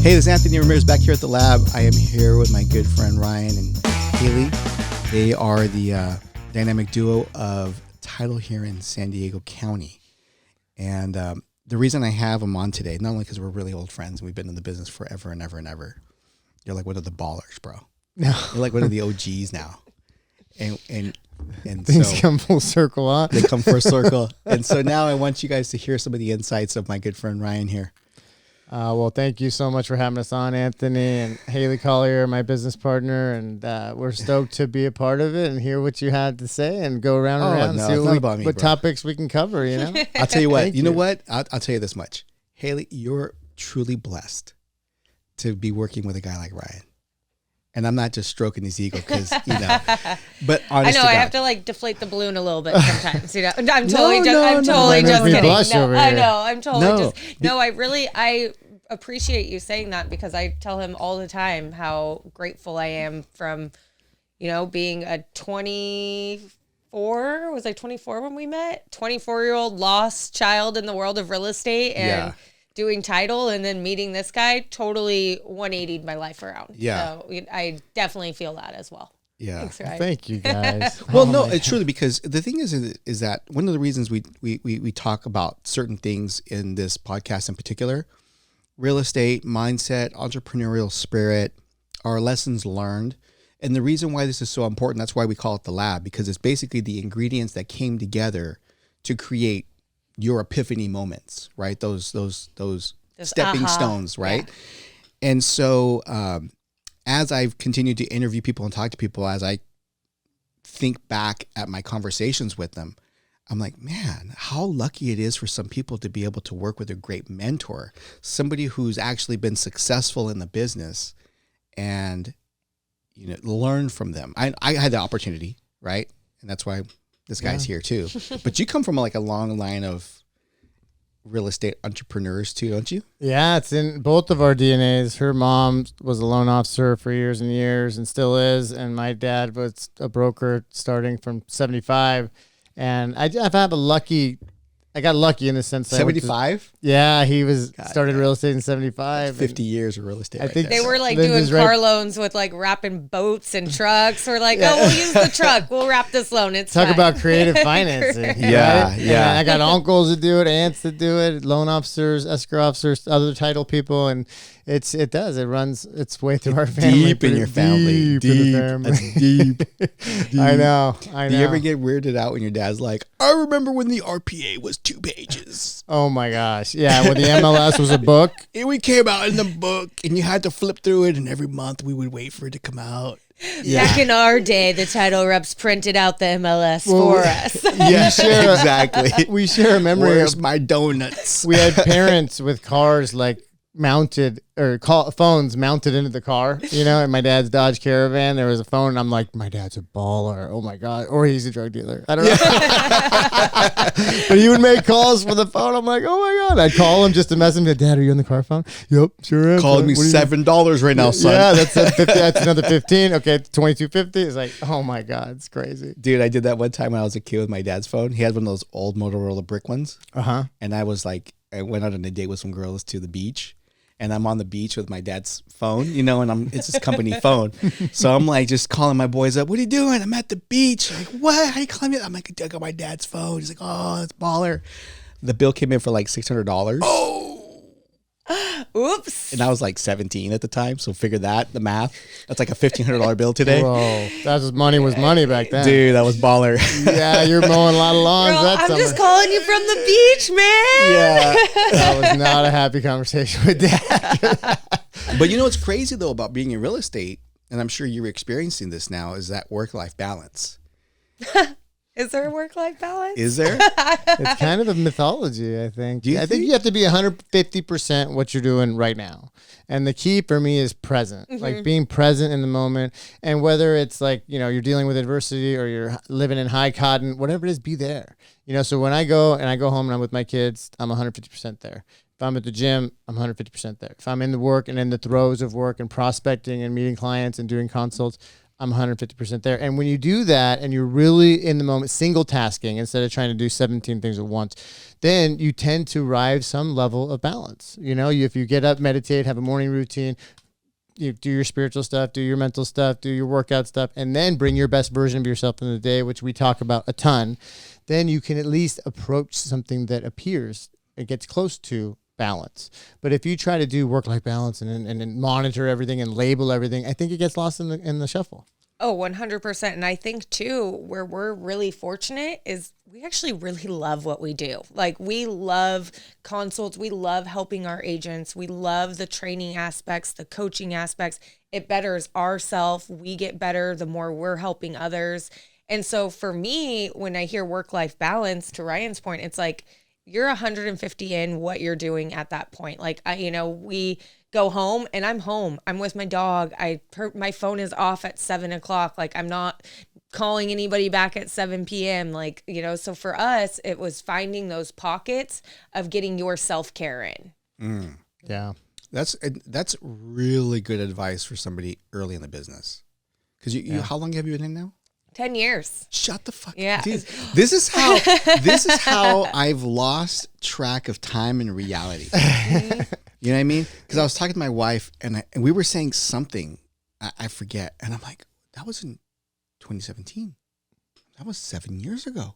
Hey, this is Anthony Ramirez back here at the lab. I am here with my good friend Ryan and Haylie. They are the dynamic duo of title here in San Diego County. And the reason I have them on today, not only because we're really old friends and we've been in the business forever and ever and ever. You're like one of the ballers, bro. No. You're like one of the OGs now. And things so come full circle, huh? they come full circle. And so now I want you guys to hear some of the insights of my good friend Ryan here. Well, thank you so much for having us on, Anthony and Haylie Collier, my business partner, and we're stoked to be a part of it and hear what you had to say and go around and see what topics we can cover. You know, I'll tell you what. You know what? I'll tell you this much, Haylie, you're truly blessed to be working with a guy like Ryan. And I'm not just stroking his ego because, but honestly, I know I have to like deflate the balloon a little bit sometimes. I'm totally just kidding. I appreciate you saying that because I tell him all the time how grateful I am from, being a 24. Was I 24 when we met? 24-year-old lost child in the world of real estate and doing title, and then meeting this guy totally 180'd my life around. Yeah. So I definitely feel that as well. Yeah. Thanks, Ryan. Thank you, guys. Well, no, it's truly because the thing is that one of the reasons we talk about certain things in this podcast in particular, real estate, mindset, entrepreneurial spirit, our lessons learned. And the reason why this is so important, that's why we call it the lab, because it's basically the ingredients that came together to create your epiphany moments, right? Those stepping stones, right? Yeah. And so as I've continued to interview people and talk to people, as I think back at my conversations with them, I'm like, man, how lucky it is for some people to be able to work with a great mentor, somebody who's actually been successful in the business and, learn from them. I had the opportunity, right? And that's why this guy's here too. But you come from like a long line of real estate entrepreneurs too, don't you? Yeah, it's in both of our DNAs. Her mom was a loan officer for years and years and still is. And my dad was a broker starting from 75. And I got lucky in the sense that 75? Yeah, he started real estate in 75. 50 years of real estate. I think they were like doing car loans with like wrapping boats and trucks. We're like, we'll use the truck. We'll wrap this loan. It's Talk fine. about creative financing. Yeah. And I got uncles that do it, aunts that do it, loan officers, escrow officers, other title people, and it runs its way through our family. Deep in your family. Deep. That's deep. I know. Do you ever get weirded out when your dad's like, I remember when the RPA was 2 pages. Oh my gosh. Yeah, when the MLS was a book. We came out in the book and you had to flip through it, and every month we would wait for it to come out. Yeah. Back in our day, the title reps printed out the MLS for us. Yeah, exactly. We share a memory. Where's my donuts? We had parents with cars like mounted phones mounted into the car, in my dad's Dodge Caravan. There was a phone, and I'm like, my dad's a baller. Oh my God. Or he's a drug dealer. I don't know. But he would make calls for the phone. I'm like, oh my God. I'd call him just to mess him. Dad, are you on the car phone? Yep, sure am. Calling me $7 right now, son. Yeah, that's another 15. Okay, $22.50. It's like, oh my God, it's crazy. Dude, I did that one time when I was a kid with my dad's phone. He had one of those old Motorola brick ones. And I was like, I went out on a date with some girls to the beach. And I'm on the beach with my dad's phone, and it's his company phone. So I'm like just calling my boys up. What are you doing? I'm at the beach. Like, what? How you calling me? I'm like, I got my dad's phone. He's like, oh, that's baller. The bill came in for like $600. Oh. Oops. And I was like 17 at the time. So figure that, the math. That's like a $1,500 bill today. Whoa. That's money was money back then. Dude, that was baller. Yeah, you're mowing a lot of lawns. Girl, I'm just calling you from the beach, man. Yeah. That was not a happy conversation with Dad. But what's crazy though about being in real estate, and I'm sure you're experiencing this now, is that work-life balance. Is there a work-life balance? Is there? It's kind of a mythology, I think. I think you have to be 150% what you're doing right now. And the key for me is present, like being present in the moment. And whether it's like, you're dealing with adversity or you're living in high cotton, whatever it is, be there. So when I go home and I'm with my kids, I'm 150% there. If I'm at the gym, I'm 150% there. If I'm in the work and in the throes of work and prospecting and meeting clients and doing consults, I'm 150% there. And when you do that and you're really in the moment, single tasking instead of trying to do 17 things at once, then you tend to arrive some level of balance. If you get up, meditate, have a morning routine, you do your spiritual stuff, do your mental stuff, do your workout stuff, and then bring your best version of yourself in the day, which we talk about a ton, then you can at least approach something that appears, it gets close to balance. But if you try to do work-life balance and monitor everything and label everything, I think it gets lost in the shuffle. Oh, 100%. And I think too, where we're really fortunate is we actually really love what we do. Like, we love consults. We love helping our agents. We love the training aspects, the coaching aspects. It betters ourselves. We get better the more we're helping others. And so for me, when I hear work-life balance, to Ryan's point, it's like, you're 150 in what you're doing at that point. Like, we go home and I'm home. I'm with my dog. My phone is off at 7:00. Like, I'm not calling anybody back at 7 p.m. Like, so for us, it was finding those pockets of getting your self-care in. Yeah. That's really good advice for somebody early in the business. Because you how long have you been in now? 10 years. Shut the fuck up. Yeah. Dude, this is how I've lost track of time and reality. You know what I mean? Because I was talking to my wife and we were saying something, I forget. And I'm like, that was in 2017. That was 7 years ago.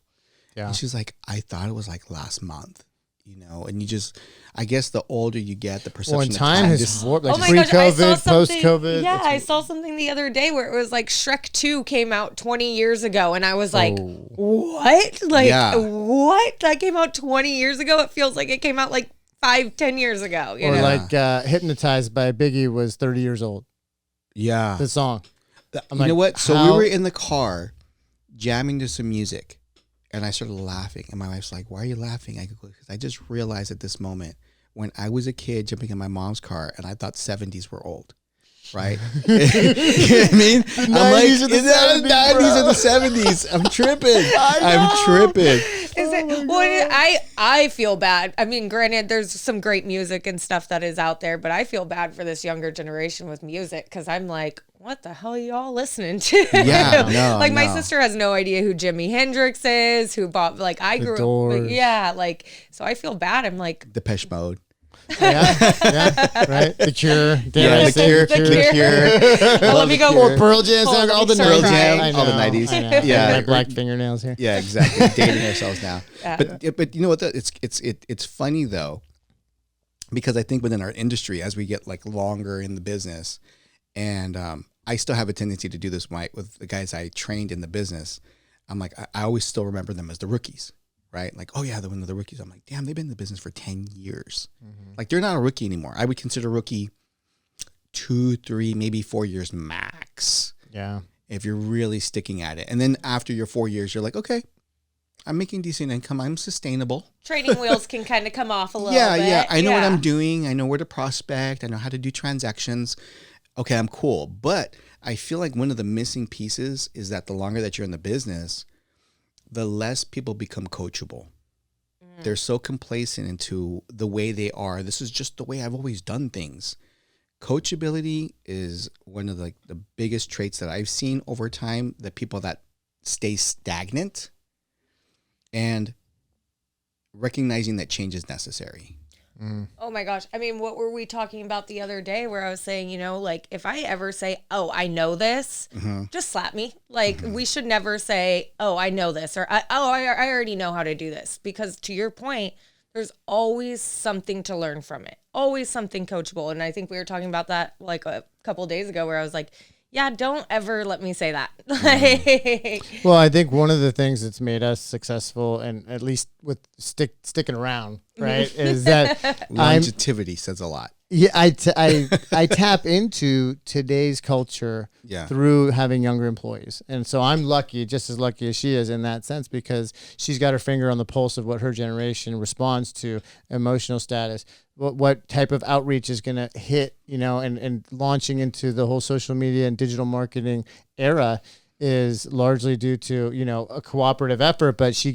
Yeah. And she's like, I thought it was like last month. And you just, I guess the older you get, the perception of time has warped, like pre-COVID, post-COVID. Yeah, I saw something the other day where it was like Shrek 2 came out 20 years ago. And I was like, what? Like, what? That came out 20 years ago? It feels like it came out like 5-10 years ago. Or like Hypnotized by Biggie was 30 years old. Yeah. The song. You know what? So we were in the car jamming to some music. And I started laughing. And my wife's like, why are you laughing? I go, because I just realized at this moment when I was a kid jumping in my mom's car and I thought 70s were old. Right? You know what I mean? I'm like, is that the 90s or the 70s? I'm tripping. I'm tripping. I feel bad. I mean, granted, there's some great music and stuff that is out there, but I feel bad for this younger generation with music because I'm like, what the hell are y'all listening to? Yeah, no, like my sister has no idea who Jimi Hendrix is, who bought, like I grew up. Yeah, like, so I feel bad. I'm like, Depeche Mode. Yeah, right. The Cure. The Cure. Let me go. Or Pearl Jam. All the Pearl Jam. All the 90s. Yeah, black fingernails here. Yeah, exactly. Dating ourselves now. But you know what? It's funny though, because I think within our industry, as we get like longer in the business, and I still have a tendency to do this with the guys I trained in the business. I'm like, I always still remember them as the rookies. Right? Like, oh yeah, they're one of the rookies. I'm like, damn, they've been in the business for 10 years. Mm-hmm. Like, they're not a rookie anymore. I would consider a rookie 2, 3, maybe 4 years max. Yeah. If you're really sticking at it. And then after your 4 years, you're like, okay, I'm making decent income. I'm sustainable. Trading wheels can kind of come off a little bit. Yeah. I know what I'm doing. I know where to prospect. I know how to do transactions. Okay, I'm cool. But I feel like one of the missing pieces is that the longer that you're in the business, the less people become coachable. They're so complacent into the way they are. This is just the way I've always done things. Coachability is one of the biggest traits that I've seen over time, the people that stay stagnant and recognizing that change is necessary. Oh my gosh. I mean, what were we talking about the other day where I was saying, like if I ever say, oh, I know this, just slap me. Like we should never say, oh, I know this or I already know how to do this, because to your point, there's always something to learn from it. Always something coachable. And I think we were talking about that like a couple of days ago where I was like, yeah, don't ever let me say that. Well, I think one of the things that's made us successful, and at least with sticking around, right, is that longevity says a lot. Yeah, I tap into today's culture through having younger employees. And so I'm lucky, just as lucky as she is in that sense, because she's got her finger on the pulse of what her generation responds to, emotional status, what type of outreach is going to hit, and launching into the whole social media and digital marketing era is largely due to, a cooperative effort, but she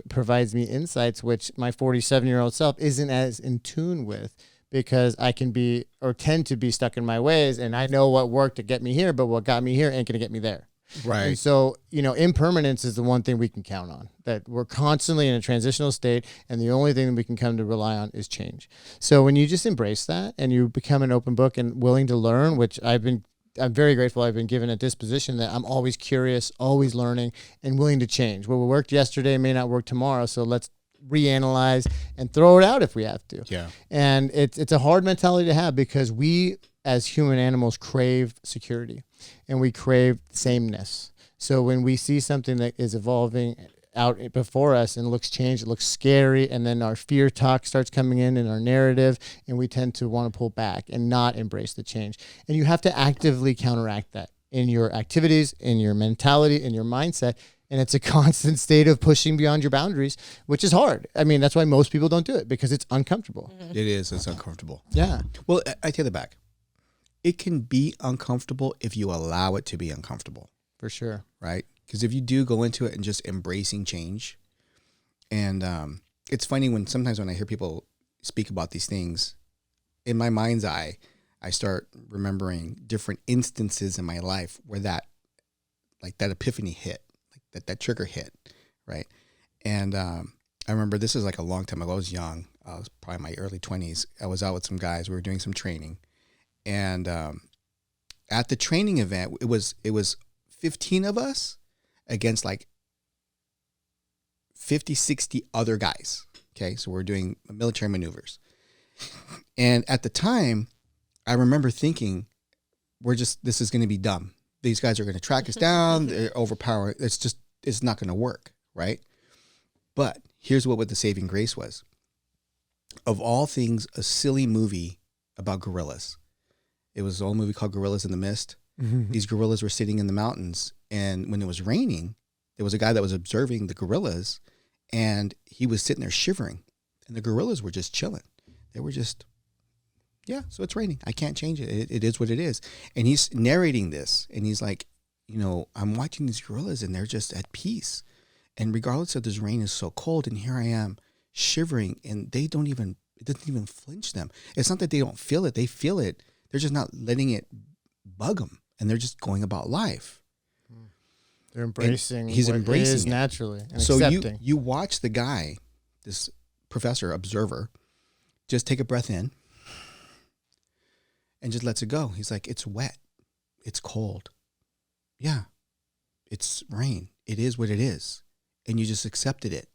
provides me insights, which my 47-year-old self isn't as in tune with, because I can be or tend to be stuck in my ways, and I know what worked to get me here, but what got me here ain't going to get me there. Right. And so, impermanence is the one thing we can count on, that we're constantly in a transitional state, and the only thing that we can come to rely on is change. So when you just embrace that and you become an open book and willing to learn, which I'm very grateful I've been given a disposition that I'm always curious, always learning, and willing to change. What worked yesterday may not work tomorrow, so let's reanalyze and throw it out if we have to. Yeah. And it's a hard mentality to have, because we as human animals crave security and we crave sameness. So when we see something that is evolving out before us and looks changed, it looks scary, and then our fear talk starts coming in our narrative, and we tend to want to pull back and not embrace the change. And you have to actively counteract that in your activities, in your mentality, in your mindset. And it's a constant state of pushing beyond your boundaries, which is hard. I mean, that's why most people don't do it, because it's uncomfortable. It is. It's uncomfortable. Yeah. Well, I take it back. It can be uncomfortable if you allow it to be uncomfortable. For sure. Right? Because if you do go into it and just embracing change, and it's funny sometimes when I hear people speak about these things, in my mind's eye, I start remembering different instances in my life where that epiphany hit, like that trigger hit, right? And I remember, this is like a long time ago. I was young. I was probably in my early 20s. I was out with some guys. We were doing some training. And at the training event, it was 15 of us against like 50, 60 other guys. Okay, so we're doing military maneuvers. And at the time, I remember thinking, this is going to be dumb. These guys are going to track us down. They're overpowering. It's not going to work, right? But here's what the saving grace was. Of all things, a silly movie about gorillas. It was an old movie called Gorillas in the Mist. Mm-hmm. These gorillas were sitting in the mountains, and when it was raining, there was a guy that was observing the gorillas, and he was sitting there shivering, and the gorillas were just chilling. They were just, yeah, so it's raining. I can't change it. It is what it is. And he's narrating this, and he's like, I'm watching these gorillas, and they're just at peace. And regardless of this rain is so cold, and here I am shivering, and it doesn't even flinch them. It's not that they don't feel it. They feel it. They're just not letting it bug them, and they're just going about life. They're embracing. He's embracing it naturally. And so accepting. you watch the guy, this professor, observer, just take a breath in and just lets it go. He's like, it's wet. It's cold. Yeah. It's rain. It is what it is. And you just accepted it.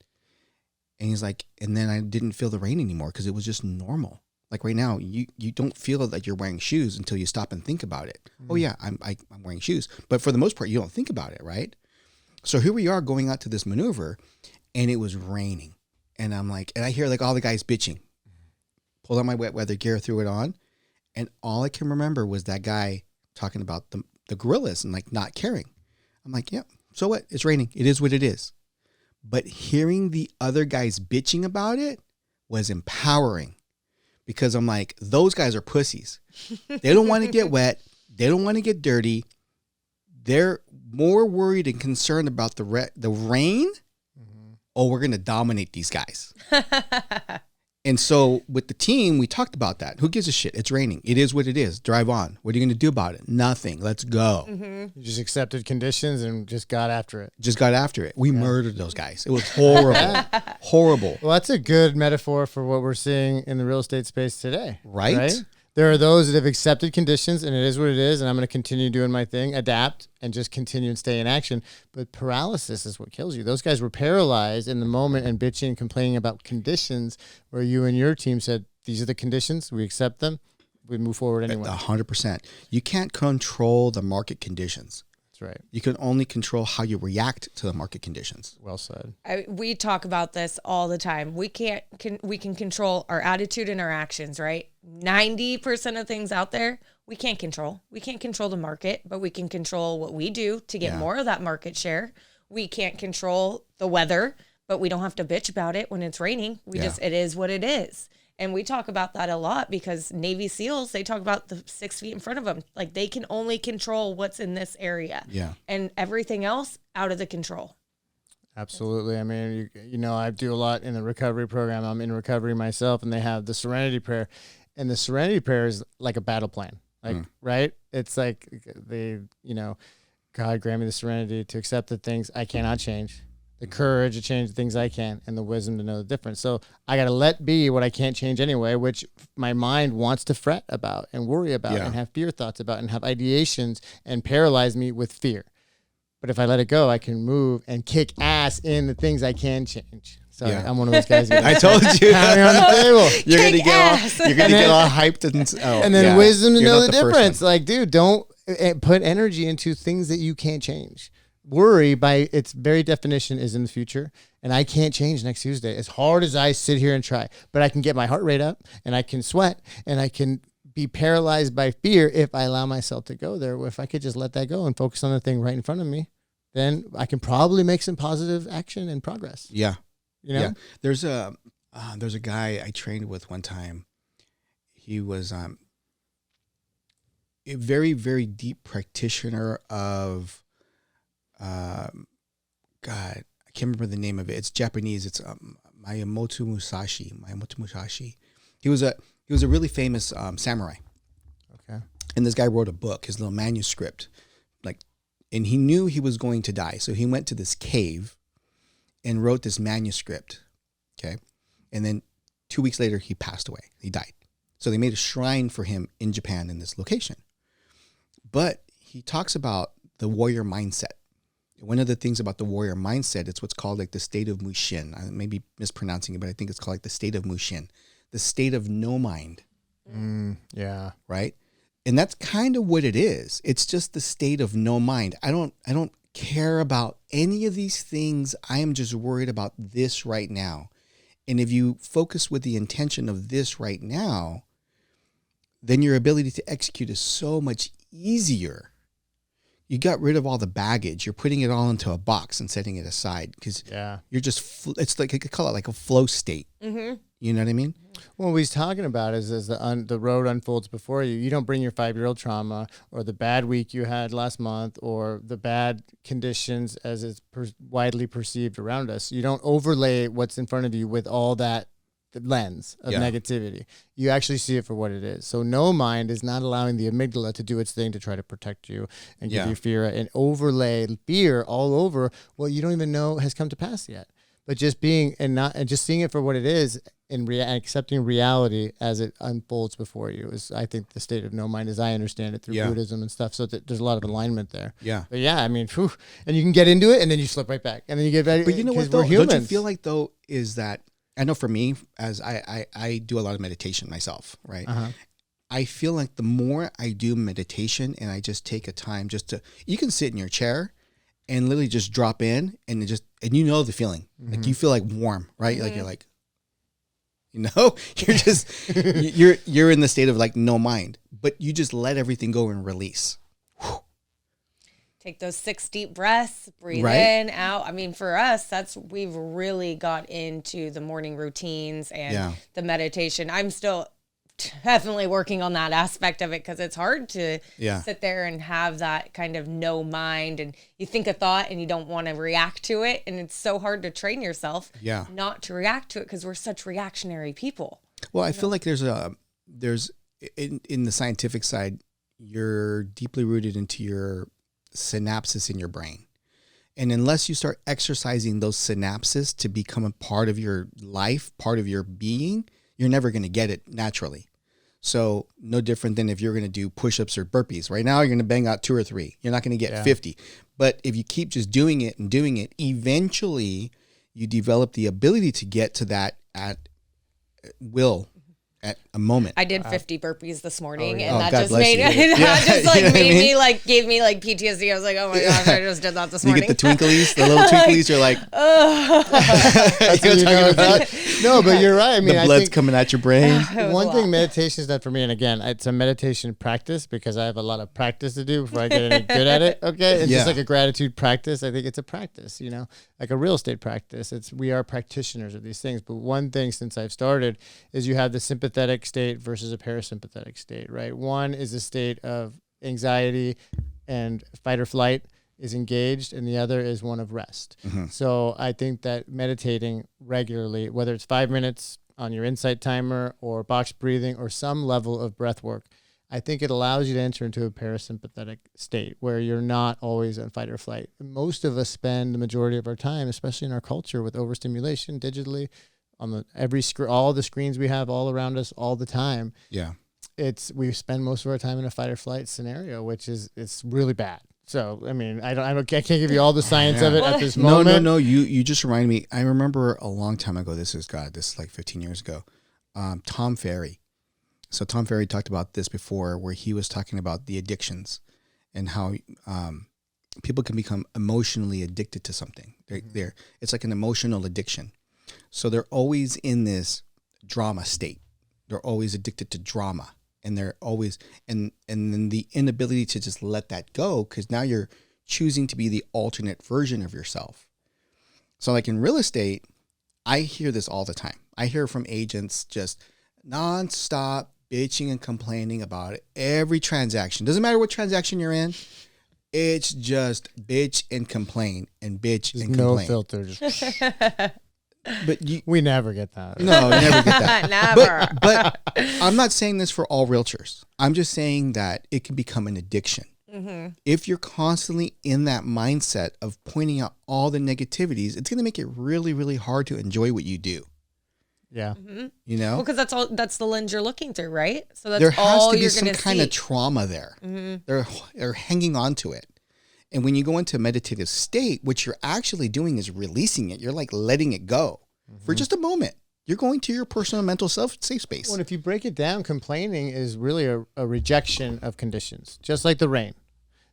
And he's like, and then I didn't feel the rain anymore because it was just normal. Like right now, you don't feel that you're wearing shoes until you stop and think about it. Oh yeah, I'm wearing shoes. But for the most part, you don't think about it, right? So here we are going out to this maneuver, and it was raining. And I'm like, and I hear like all the guys bitching. Pulled out my wet weather gear, threw it on. And all I can remember was that guy talking about the gorillas and like not caring. I'm like, yeah, so what? It's raining. It is what it is. But hearing the other guys bitching about it was empowering. Because I'm like, those guys are pussies. They don't want to get wet. They don't want to get dirty. They're more worried and concerned about the rain. Mm-hmm. Oh, we're going to dominate these guys. And so with the team, we talked about that. Who gives a shit? It's raining. It is what it is. Drive on. What are you going to do about it? Nothing. Let's go. Mm-hmm. You just accepted conditions and just got after it. We murdered those guys. It was horrible. Horrible. Well, that's a good metaphor for what we're seeing in the real estate space today. Right? There are those that have accepted conditions, and it is what it is, and I'm going to continue doing my thing, adapt, and just continue and stay in action. But paralysis is what kills you. Those guys were paralyzed in the moment and bitching and complaining about conditions where you and your team said, these are the conditions, we accept them, we move forward anyway. 100%. You can't control the market conditions. That's right. You can only control how you react to the market conditions. Well said. We talk about this all the time. We can control our attitude and our actions, right? 90% of things out there we can't control. We can't control the market, but we can control what we do to get more of that market share. We can't control the weather, but we don't have to bitch about it when it's raining. It is what it is. And we talk about that a lot because Navy SEALs, they talk about the 6 feet in front of them. Like they can only control what's in this area. Yeah. And everything else out of the control. Absolutely. I mean, I do a lot in the recovery program. I'm in recovery myself, and they have the Serenity Prayer. And the serenity prayer is like a battle plan, like, right? It's like God grant me the serenity to accept the things I cannot change, the courage to change the things I can, and the wisdom to know the difference. So I got to let be what I can't change anyway, which my mind wants to fret about and worry about and have fear thoughts about and have ideations and paralyze me with fear. But if I let it go, I can move and kick ass in the things I can change. Sorry, I'm one of those guys. I told you. On the table. You're gonna get all hyped and then wisdom to know the difference. Like, dude, don't put energy into things that you can't change. Worry, by its very definition, is in the future, and I can't change next Tuesday. As hard as I sit here and try, but I can get my heart rate up, and I can sweat, and I can be paralyzed by fear if I allow myself to go there. If I could just let that go and focus on the thing right in front of me, then I can probably make some positive action and progress. Yeah. You know? Yeah. There's a guy I trained with one time. He was a very, very deep practitioner of God, I can't remember the name of it. It's Japanese. It's Miyamoto Musashi. He was a really famous samurai. Okay. And this guy wrote a book, his little manuscript, and he knew he was going to die. So he went to this cave and wrote this manuscript. Okay. And then 2 weeks later, he passed away. He died. So they made a shrine for him in Japan in this location. But he talks about the warrior mindset. One of the things about the warrior mindset, it's what's called like the state of Mushin. I may be mispronouncing it, but I think it's called like the state of Mushin, the state of no mind. Yeah. Right. And that's kind of what it is. It's just the state of no mind. I don't care about any of these things. I am just worried about this right now. And if you focus with the intention of this right now, then your ability to execute is so much easier. You got rid of all the baggage. You're putting it all into a box and setting it aside because you're just, it's like, I could call it like a flow state. Mm-hmm. You know what I mean? Well, what he's talking about is as the road unfolds before you, you don't bring your 5-year-old trauma or the bad week you had last month or the bad conditions as it's widely perceived around us. You don't overlay what's in front of you with all that lens of negativity. You actually see it for what it is. So no mind is not allowing the amygdala to do its thing to try to protect you and give you fear and overlay fear all over what you don't even know has come to pass yet. But just being and just seeing it for what it is and accepting reality as it unfolds before you is, I think, the state of no mind as I understand it through Buddhism and stuff. So there's a lot of alignment there. Yeah. But I mean, and you can get into it and then you slip right back and then you get back. But you know what, though? Don't you feel like, though, is that, I know for me, as I do a lot of meditation myself, right? I feel like the more I do meditation and I just take a time you can sit in your chair and literally just drop in and you know the feeling. Like you feel like warm, right? Mm-hmm. Like you're like, you're just, you're in the state of like no mind, but you just let everything go and release. Whew. Take those 6 deep breaths, breathe in, out. I mean, for us, we've really got into the morning routines and the meditation. I'm still definitely working on that aspect of it because it's hard to sit there and have that kind of no mind and you think a thought and you don't want to react to it. And it's so hard to train yourself not to react to it because we're such reactionary people. Well, I feel like there's in the scientific side, you're deeply rooted into your synapses in your brain. And unless you start exercising those synapses to become a part of your life, part of your being, you're never going to get it naturally. So no different than if you're going to do push-ups or burpees. Right now, you're going to bang out 2 or 3. You're not going to get 50. But if you keep just doing it and doing it, eventually you develop the ability to get to that at will. At a moment. I did 50 burpees this morning and that God just made gave me like PTSD. I was like, oh my gosh, I just did that this morning. You get the twinklies, the little twinklies, you're like, that's what you're talking about. No, but you're right. I mean, the blood's coming at your brain. One thing meditation has done for me, and again, it's a meditation practice because I have a lot of practice to do before I get any good at it. Okay. It's just like a gratitude practice. I think it's a practice, like a real estate practice. We are practitioners of these things. But one thing since I've started is you have the sympathetic state versus a parasympathetic state, right? One is a state of anxiety and fight or flight is engaged, and the other is one of rest. Mm-hmm. So I think that meditating regularly, whether it's 5 minutes, on your insight timer or box breathing or some level of breath work, I think it allows you to enter into a parasympathetic state where you're not always in fight or flight. Most of us spend the majority of our time, especially in our culture, with overstimulation digitally on all the screens we have all around us all the time. Yeah. We spend most of our time in a fight or flight scenario, it's really bad. So, I mean, I can't give you all the science of it at this moment. No. You just reminded me. I remember a long time ago. This is like 15 years ago. Tom Ferry. So Tom Ferry talked about this before, where he was talking about the addictions and how people can become emotionally addicted to something. It's like an emotional addiction. So they're always in this drama state. They're always addicted to drama. And they're always, and then the inability to just let that go, because now you're choosing to be the alternate version of yourself. So like in real estate, I hear this all the time. I hear from agents just nonstop bitching and complaining about it. Every transaction. Doesn't matter what transaction you're in. It's just bitch and complain and bitch and complain. No filter. But we never get that. No, never get that. Never. But I'm not saying this for all realtors. I'm just saying that it can become an addiction. Mm-hmm. If you're constantly in that mindset of pointing out all the negativities, it's going to make it really, really hard to enjoy what you do. Yeah. Mm-hmm. You know? Well, because that's the lens you're looking through, right? So that's there has all to be you're some going to kind see. of trauma there. Mm-hmm. They're hanging on to it. And when you go into a meditative state, what you're actually doing is releasing it. You're like letting it go for just a moment. You're going to your personal mental safe space. Well, if you break it down, complaining is really a rejection of conditions, just like the rain.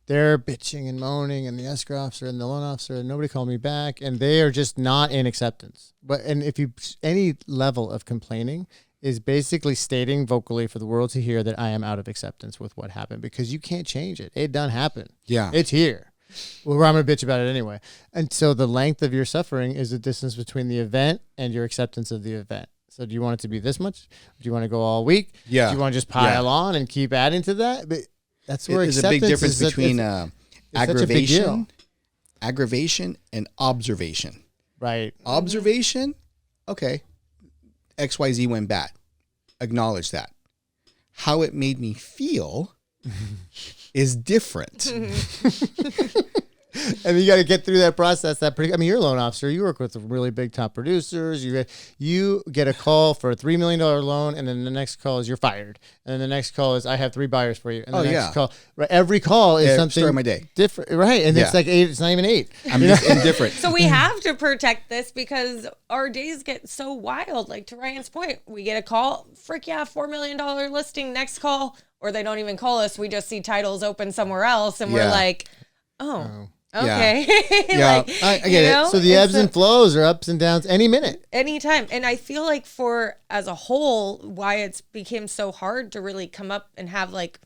They're bitching and moaning, and the escrow officer and the loan officer, and nobody called me back, and they are just not in acceptance. And if any level of complaining is basically stating vocally for the world to hear that I am out of acceptance with what happened, because you can't change it. It done happened. Yeah. It's here. Well, I'm going to bitch about it anyway. And so the length of your suffering is the distance between the event and your acceptance of the event. So do you want it to be this much? Do you want to go all week? Yeah. Do you want to just pile on and keep adding to that? But that's where there's a big difference between aggravation and observation. Right. Observation, okay, XYZ went bad. Acknowledge that. How it made me feel is different. And you got to get through that process. You're a loan officer. You work with really big top producers. You get a call for a $3 million loan, and then the next call is you're fired. And then the next call is I have 3 buyers for you. And the next call, right? Every call is something start my day different, right? And it's like 8. It's not even 8. I'm just indifferent. So we have to protect this because our days get so wild. Like to Ryan's point, we get a call, $4 million listing. Next call, or they don't even call us. We just see titles open somewhere else, and we're like, oh. Okay. Yeah, I get it. So the ebbs and flows are ups and downs any minute. Anytime. And I feel like as a whole, why it's became so hard to really come up and have like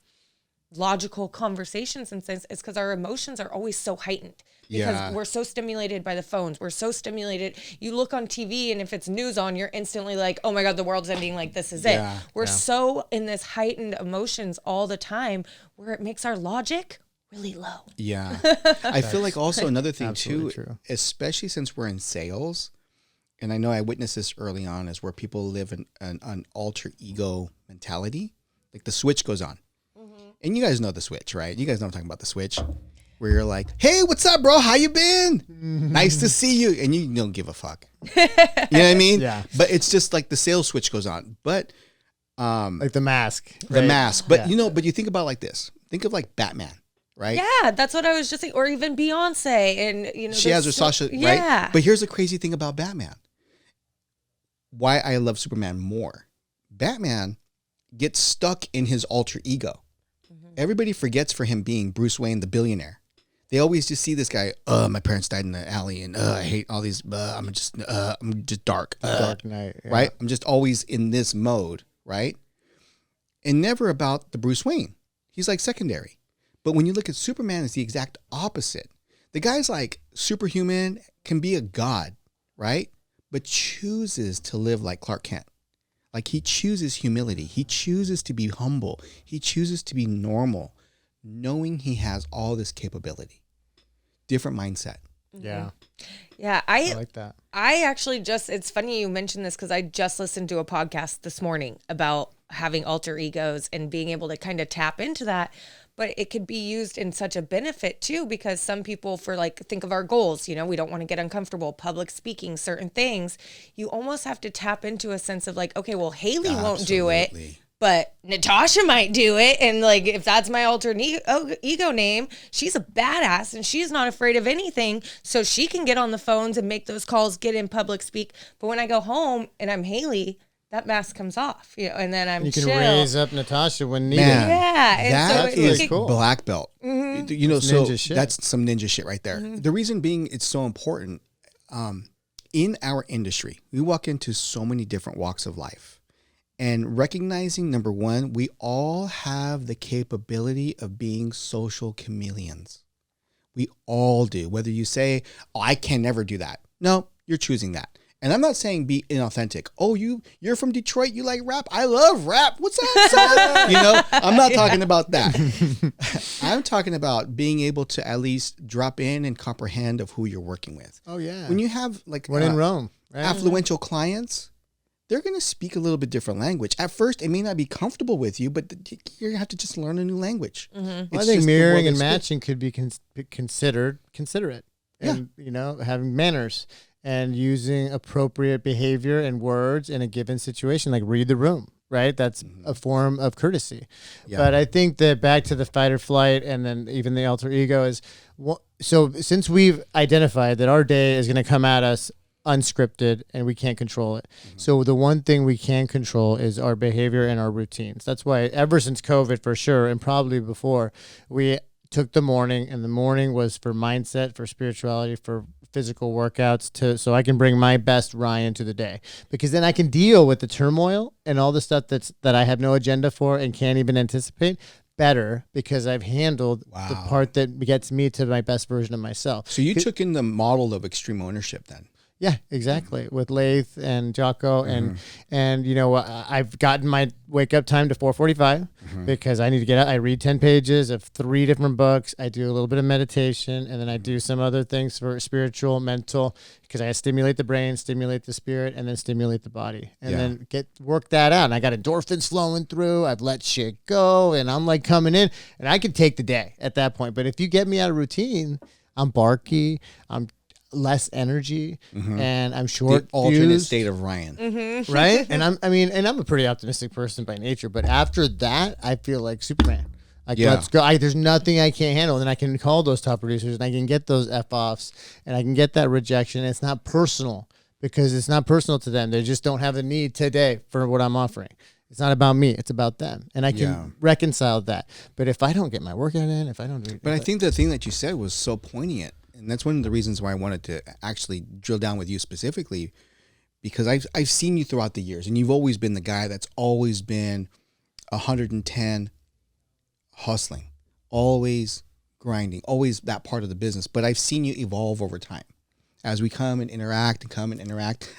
logical conversations and things is because our emotions are always so heightened. Because we're so stimulated by the phones. We're so stimulated. You look on TV and if it's news on, you're instantly like, oh my God, the world's ending. Like, this is it. We're so in this heightened emotions all the time where it makes our logic really low. Yeah. I feel like also another thing too, true. Especially since we're in sales, and I know I witnessed this early on, is where people live in an alter ego mentality. Like the switch goes on. Mm-hmm. And you guys know the switch, right? You guys know I'm talking about the switch. Where you're like, hey, what's up, bro? How you been? Nice to see you. And you don't give a fuck. You know what I mean? Yeah. But it's just like the sales switch goes on. But like the mask. The mask. But but you think about it like this. Think of like Batman. Right? Yeah, that's what I was just saying. Or even Beyonce, and she has her Sasha, right? Yeah. But here's the crazy thing about Batman. Why I love Superman more. Batman gets stuck in his alter ego. Mm-hmm. Everybody forgets for him being Bruce Wayne, the billionaire. They always just see this guy. My parents died in the alley, and I hate all these. I'm just dark. Dark Knight, right? I'm just always in this mode, right? And never about the Bruce Wayne. He's like secondary. But when you look at Superman, it's the exact opposite. The guy's like superhuman, can be a god, right? But chooses to live like Clark Kent. Like he chooses humility. He chooses to be humble. He chooses to be normal, knowing he has all this capability. Different mindset. Yeah. Yeah, I like that. I actually it's funny you mentioned this because I just listened to a podcast this morning about having alter egos and being able to kind of tap into that. But it could be used in such a benefit too, because some people think of our goals, we don't want to get uncomfortable, public speaking, certain things. You almost have to tap into a sense of okay, well, Haylie won't do it, but Natasha might do it. And if that's my alter ego name, she's a badass and she's not afraid of anything. So she can get on the phones and make those calls, get in public speak. But when I go home and I'm Haylie, that mask comes off, and then I'm You can chill. raise up Natasha when needed. Man, Yeah. And that so is cool. black belt. Mm-hmm. So ninja shit. that's some ninja shit right there. Mm-hmm. The reason being it's so important in our industry, we walk into so many different walks of life. And recognizing, number one, we all have the capability of being social chameleons. We all do. Whether you say, oh, I can never do that. No, you're choosing that. And I'm not saying be inauthentic. Oh, you're from Detroit. You like rap. I love rap. What's that, son? I'm not talking about that. I'm talking about being able to at least drop in and comprehend of who you're working with. Oh, yeah. When you have when in Rome, right? affluential clients, they're going to speak a little bit different language. At first, it may not be comfortable with you, but you're going to have to just learn a new language. Mm-hmm. Well, I think mirroring and matching could be considerate, and having manners and using appropriate behavior and words in a given situation, like read the room, right? That's a form of courtesy. Yeah. But I think that back to the fight or flight and then even the alter ego is, so since we've identified that our day is going to come at us unscripted and we can't control it. So the one thing we can control is our behavior and our routines. That's why ever since COVID for sure, and probably before, we took the morning, and the morning was for mindset, for spirituality, for physical workouts, so I can bring my best Ryan to the day, because then I can deal with the turmoil and all the stuff that I have no agenda for and can't even anticipate better, because I've handled the part that gets me to my best version of myself. So you took in the model of extreme ownership then. Yeah, exactly. With Lath and Jocko and I've gotten my wake up time to 4:45 because I need to get out. I read 10 pages of 3 different books. I do a little bit of meditation, and then I do some other things for spiritual, mental, because I stimulate the brain, stimulate the spirit, and then stimulate the body, and then work that out. And I got endorphins flowing through. I've let shit go, and I'm coming in, and I can take the day at that point. But if you get me out of routine, I'm barky. I'm less energy, and I'm short. The alternate state of Ryan, right? And I'm a pretty optimistic person by nature. But after that, I feel like Superman. Let's go. There's nothing I can't handle. And then I can call those top producers, and I can get those F-offs, and I can get that rejection. It's not personal, because it's not personal to them. They just don't have the need today for what I'm offering. It's not about me. It's about them. And I can reconcile that. But if I don't get my workout in, if I don't do it. But I think the thing that you said was so poignant. And that's one of the reasons why I wanted to actually drill down with you specifically, because I've seen you throughout the years, and you've always been the guy that's always been 110 hustling, always grinding, always that part of the business. But I've seen you evolve over time. As we come and interact,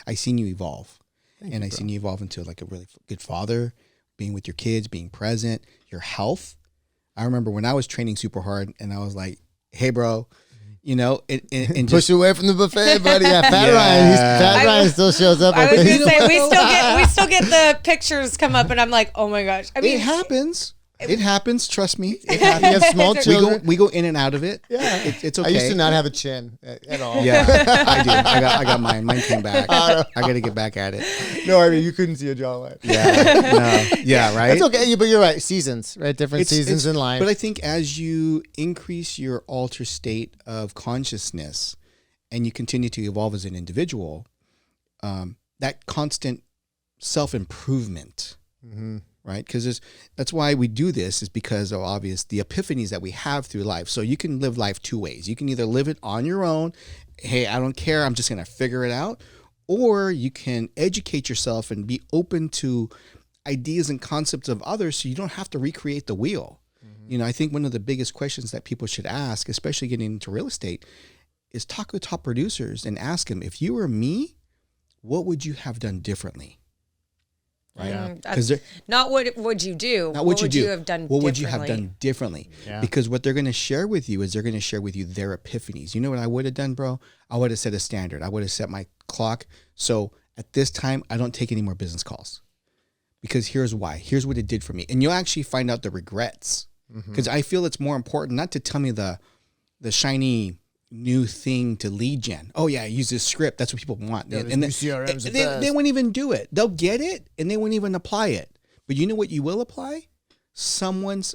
I've seen you evolve. I've seen you evolve into a really good father, being with your kids, being present, your health. I remember when I was training super hard, and I was like, hey, bro, and push away from the buffet, buddy. Yeah, Fat Ryan still shows up. I was gonna say we still get the pictures come up, and I'm like, oh my gosh. I mean, it happens. It happens. Trust me. It You happens. have small children. We go in and out of it. Yeah, it's okay. I used to not have a chin at all. Yeah, I do. I got mine. Mine came back. I got to get back at it. No, I mean, you couldn't see a jawline. Yeah, right. It's okay, but you're right. Seasons, right? Different seasons in life. But I think as you increase your alter state of consciousness, and you continue to evolve as an individual, that constant self-improvement. Right? Because that's why we do this, is because of the epiphanies that we have through life. So you can live life 2 ways. You can either live it on your own. Hey, I don't care. I'm just going to figure it out. Or you can educate yourself and be open to ideas and concepts of others, so you don't have to recreate the wheel. I think one of the biggest questions that people should ask, especially getting into real estate, is talk with top producers and ask them, if you were me, what would you have done differently? right? Because not what would you do? Not what would you have done? What would you have done differently? Yeah. Because what they're going to share with you is they're going to share with you their epiphanies. You know what I would have done, bro? I would have set a standard. I would have set my clock. So at this time, I don't take any more business calls. Because here's why. Here's what it did for me. And you'll actually find out the regrets. Because I feel it's more important not to tell me the shiny new thing to lead gen. Oh yeah, use this script. That's what people want. Yeah, and they won't even do it. They'll get it and they won't even apply it. But you know what you will apply? Someone's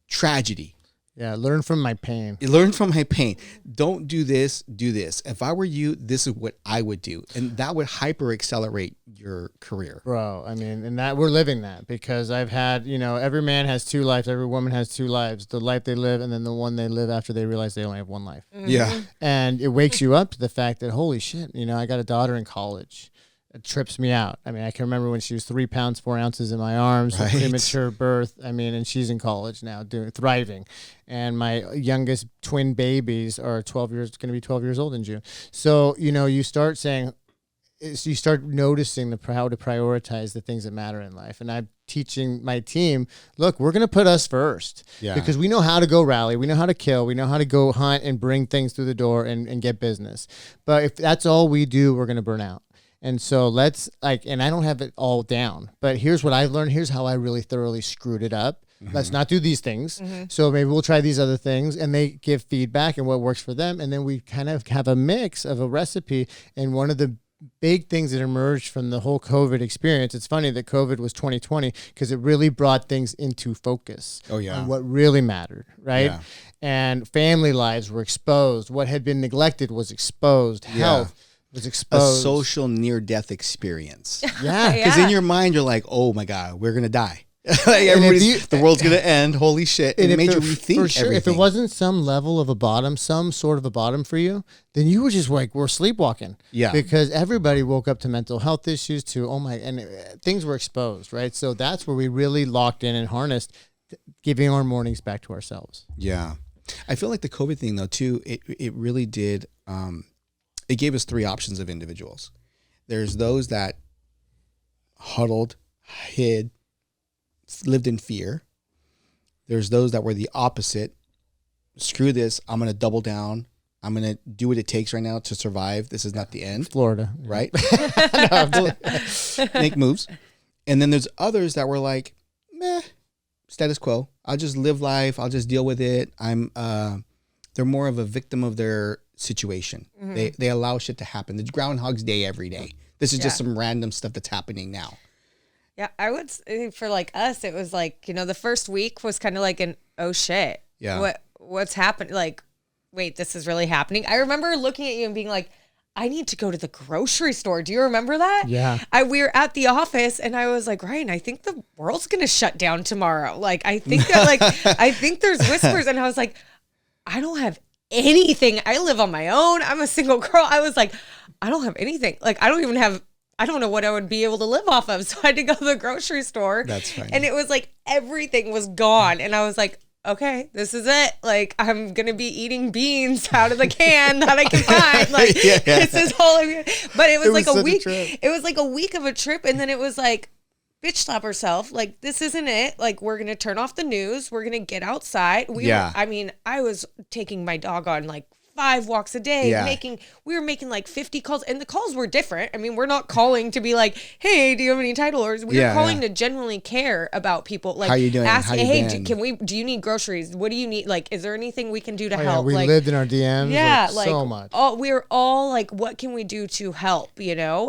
tragedy. Yeah, learn from my pain. Learn from my pain. Don't do this, do this. If I were you, this is what I would do. And that would hyper accelerate your career. Bro, I mean, and that we're living that because I've had, every man has two lives, every woman has two lives, the life they live and then the one they live after they realize they only have one life. Yeah. And it wakes you up to the fact that, holy shit, I got a daughter in college. It trips me out. I mean, I can remember when she was 3 pounds, 4 ounces in my arms, right. Premature birth. I mean, and she's in college now, thriving. And my youngest twin babies are going to be 12 years old in June. So, you start you start noticing how to prioritize the things that matter in life. And I'm teaching my team, look, we're going to put us first because we know how to go rally. We know how to kill. We know how to go hunt and bring things through the door and get business. But if that's all we do, we're going to burn out. And so and I don't have it all down, but here's what I've learned. Here's how I really thoroughly screwed it up. Let's not do these things. So maybe we'll try these other things, and they give feedback and what works for them. And then we kind of have a mix of a recipe. And one of the big things that emerged from the whole COVID experience, it's funny that COVID was 2020 because it really brought things into focus. Oh yeah. On what really mattered, right? Yeah. And family lives were exposed. What had been neglected was exposed. Health was exposed. A social near-death experience. Yeah. Because in your mind, you're like, oh my God, we're going to die. The world's going to end. Holy shit. And it made you rethink everything. If it wasn't some level of a bottom, some sort of a bottom for you, then you were just we're sleepwalking. Yeah. Because everybody woke up to mental health issues, and things were exposed, right? So that's where we really locked in and harnessed giving our mornings back to ourselves. Yeah. I feel like the COVID thing, though, too, it really did... it gave us 3 options of individuals. There's those that huddled, hid, lived in fear. There's those that were the opposite. Screw this. I'm going to double down. I'm going to do what it takes right now to survive. This is not the end. Florida. Right? Make moves. And then there's others that were like, meh, status quo. I'll just live life. I'll just deal with it. They're more of a victim of their situation. They allow shit to happen. It's Groundhog's Day every day. This is just some random stuff that's happening now. Yeah, I would say for us, it was the first week was kind of like an, oh shit. Yeah. What's happened? Like, wait, this is really happening. I remember looking at you and being like, I need to go to the grocery store. Do you remember that? Yeah. We were at the office and I was like, Ryan, I think the world's going to shut down tomorrow. Like, I think that I think there's whispers. And I was like, I don't have anything. I live on my own. I'm a single girl. I was like, I don't have anything. Like, I don't know what I would be able to live off of. So I had to go to the grocery store. That's funny. And it was like everything was gone. And I was like, okay, this is it. Like, I'm going to be eating beans out of the can that I can find. Like, this is all I'm But it was like a week. It was like a week of a trip. And then it was like, bitch slap herself. Like, this isn't it. Like, we're going to turn off the news. We're going to get outside. I was taking my dog on 5 walks a day, we were making 50 calls, and the calls were different. I mean, we're not calling to be like, hey, do you have any title orders? We were calling to genuinely care about people. Like, how you doing? Asking, hey, do you need groceries? What do you need? Like, is there anything we can do to help? We lived in our DMs so much. We were all like, what can we do to help,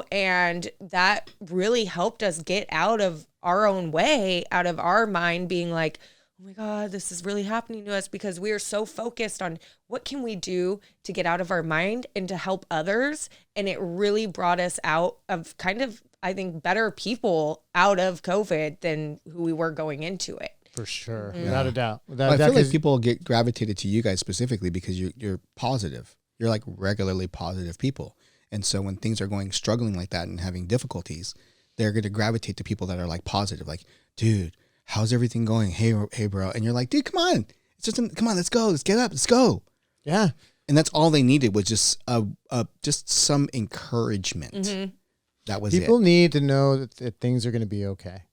And that really helped us get out of our own way, out of our mind being like, oh my God, this is really happening to us, because we are so focused on what can we do to get out of our mind and to help others. And it really brought us out of kind of, I think, better people out of COVID than who we were going into it. For sure. Without a doubt. I feel like people get gravitated to you guys specifically because you're positive. You're like regularly positive people. And so when things are struggling like that and having difficulties, they're going to gravitate to people that are positive. Like, dude, how's everything going? Hey, bro. And you're like, dude, come on. Come on, let's go. Let's get up. Let's go. Yeah. And that's all they needed was just some encouragement. That was People need to know that things are going to be okay.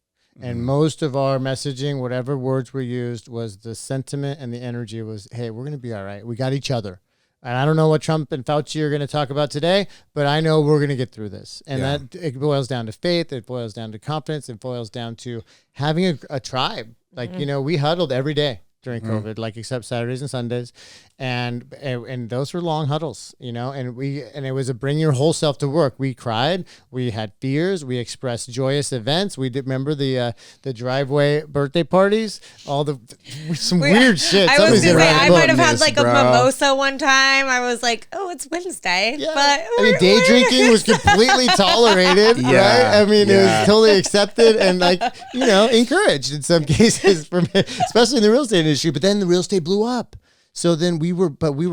And most of our messaging, whatever words were used, was the sentiment and the energy was, hey, we're going to be all right. We got each other. And I don't know what Trump and Fauci are going to talk about today, but I know we're going to get through this. And that it boils down to faith. It boils down to confidence. It boils down to having a tribe. Like, you know, we huddled every day during COVID, like except Saturdays and Sundays. And those were long huddles, you know, and it was a bring your whole self to work. We cried, we had fears, we expressed joyous events. We did remember the driveway birthday parties, some weird shit. I was gonna say I might have had like a mimosa one time. I was like, oh, it's Wednesday, but I mean, day drinking was completely tolerated, right? I mean, it was totally accepted and like, you know, encouraged in some cases, especially in the real estate industry. But then the real estate blew up. So then we were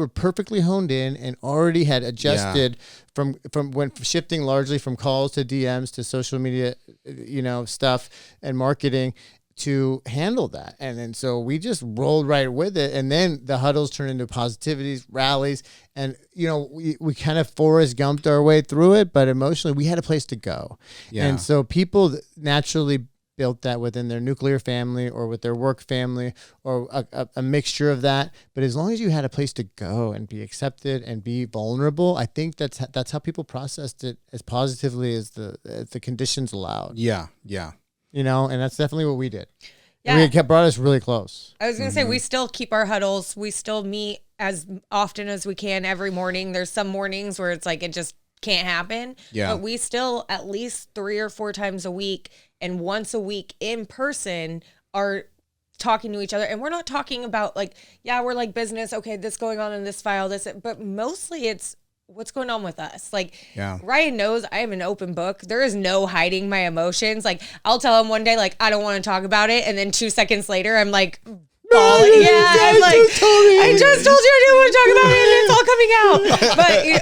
perfectly honed in and already had adjusted from when shifting largely from calls to DMs to social media, you know, stuff and marketing to handle that. And then so we just rolled right with it. And then the huddles turned into positivities, rallies, and you know, we kind of Forrest Gumped our way through it, but emotionally we had a place to go. Yeah. And so people naturally built that within their nuclear family or with their work family or a mixture of that. But as long as you had a place to go and be accepted and be vulnerable, I think that's how people processed it as positively as the conditions allowed. Yeah. Yeah. You know, and that's definitely what we did. Yeah. It brought us really close. I was going to say, we still keep our huddles. We still meet as often as we can every morning. There's some mornings where it's like, it just can't happen. Yeah. But we still at least 3 or 4 times a week and once a week in person are talking to each other. And we're not talking about like, we're like business. Okay, this going on in this file, but mostly it's what's going on with us. Like Ryan knows I am an open book. There is no hiding my emotions. Like I'll tell him one day, like, I don't want to talk about it. And then 2 seconds later, I'm like, bawling. I'm like, I just told you I didn't want to talk about it, and it's all coming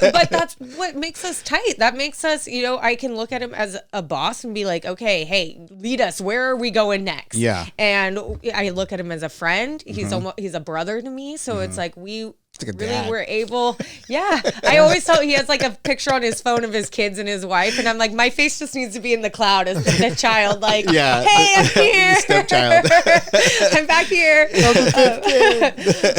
out. But that's what makes us tight. That makes us, you know, I can look at him as a boss and be like, okay, hey, lead us. Where are we going next? Yeah. And I look at him as a friend. He's he's a brother to me. So it's like we really were able. Yeah. I always tell he has like a picture on his phone of his kids and his wife. And I'm like, my face just needs to be in the cloud as the child. Like, hey, I'm here. Stepchild. I'm back here.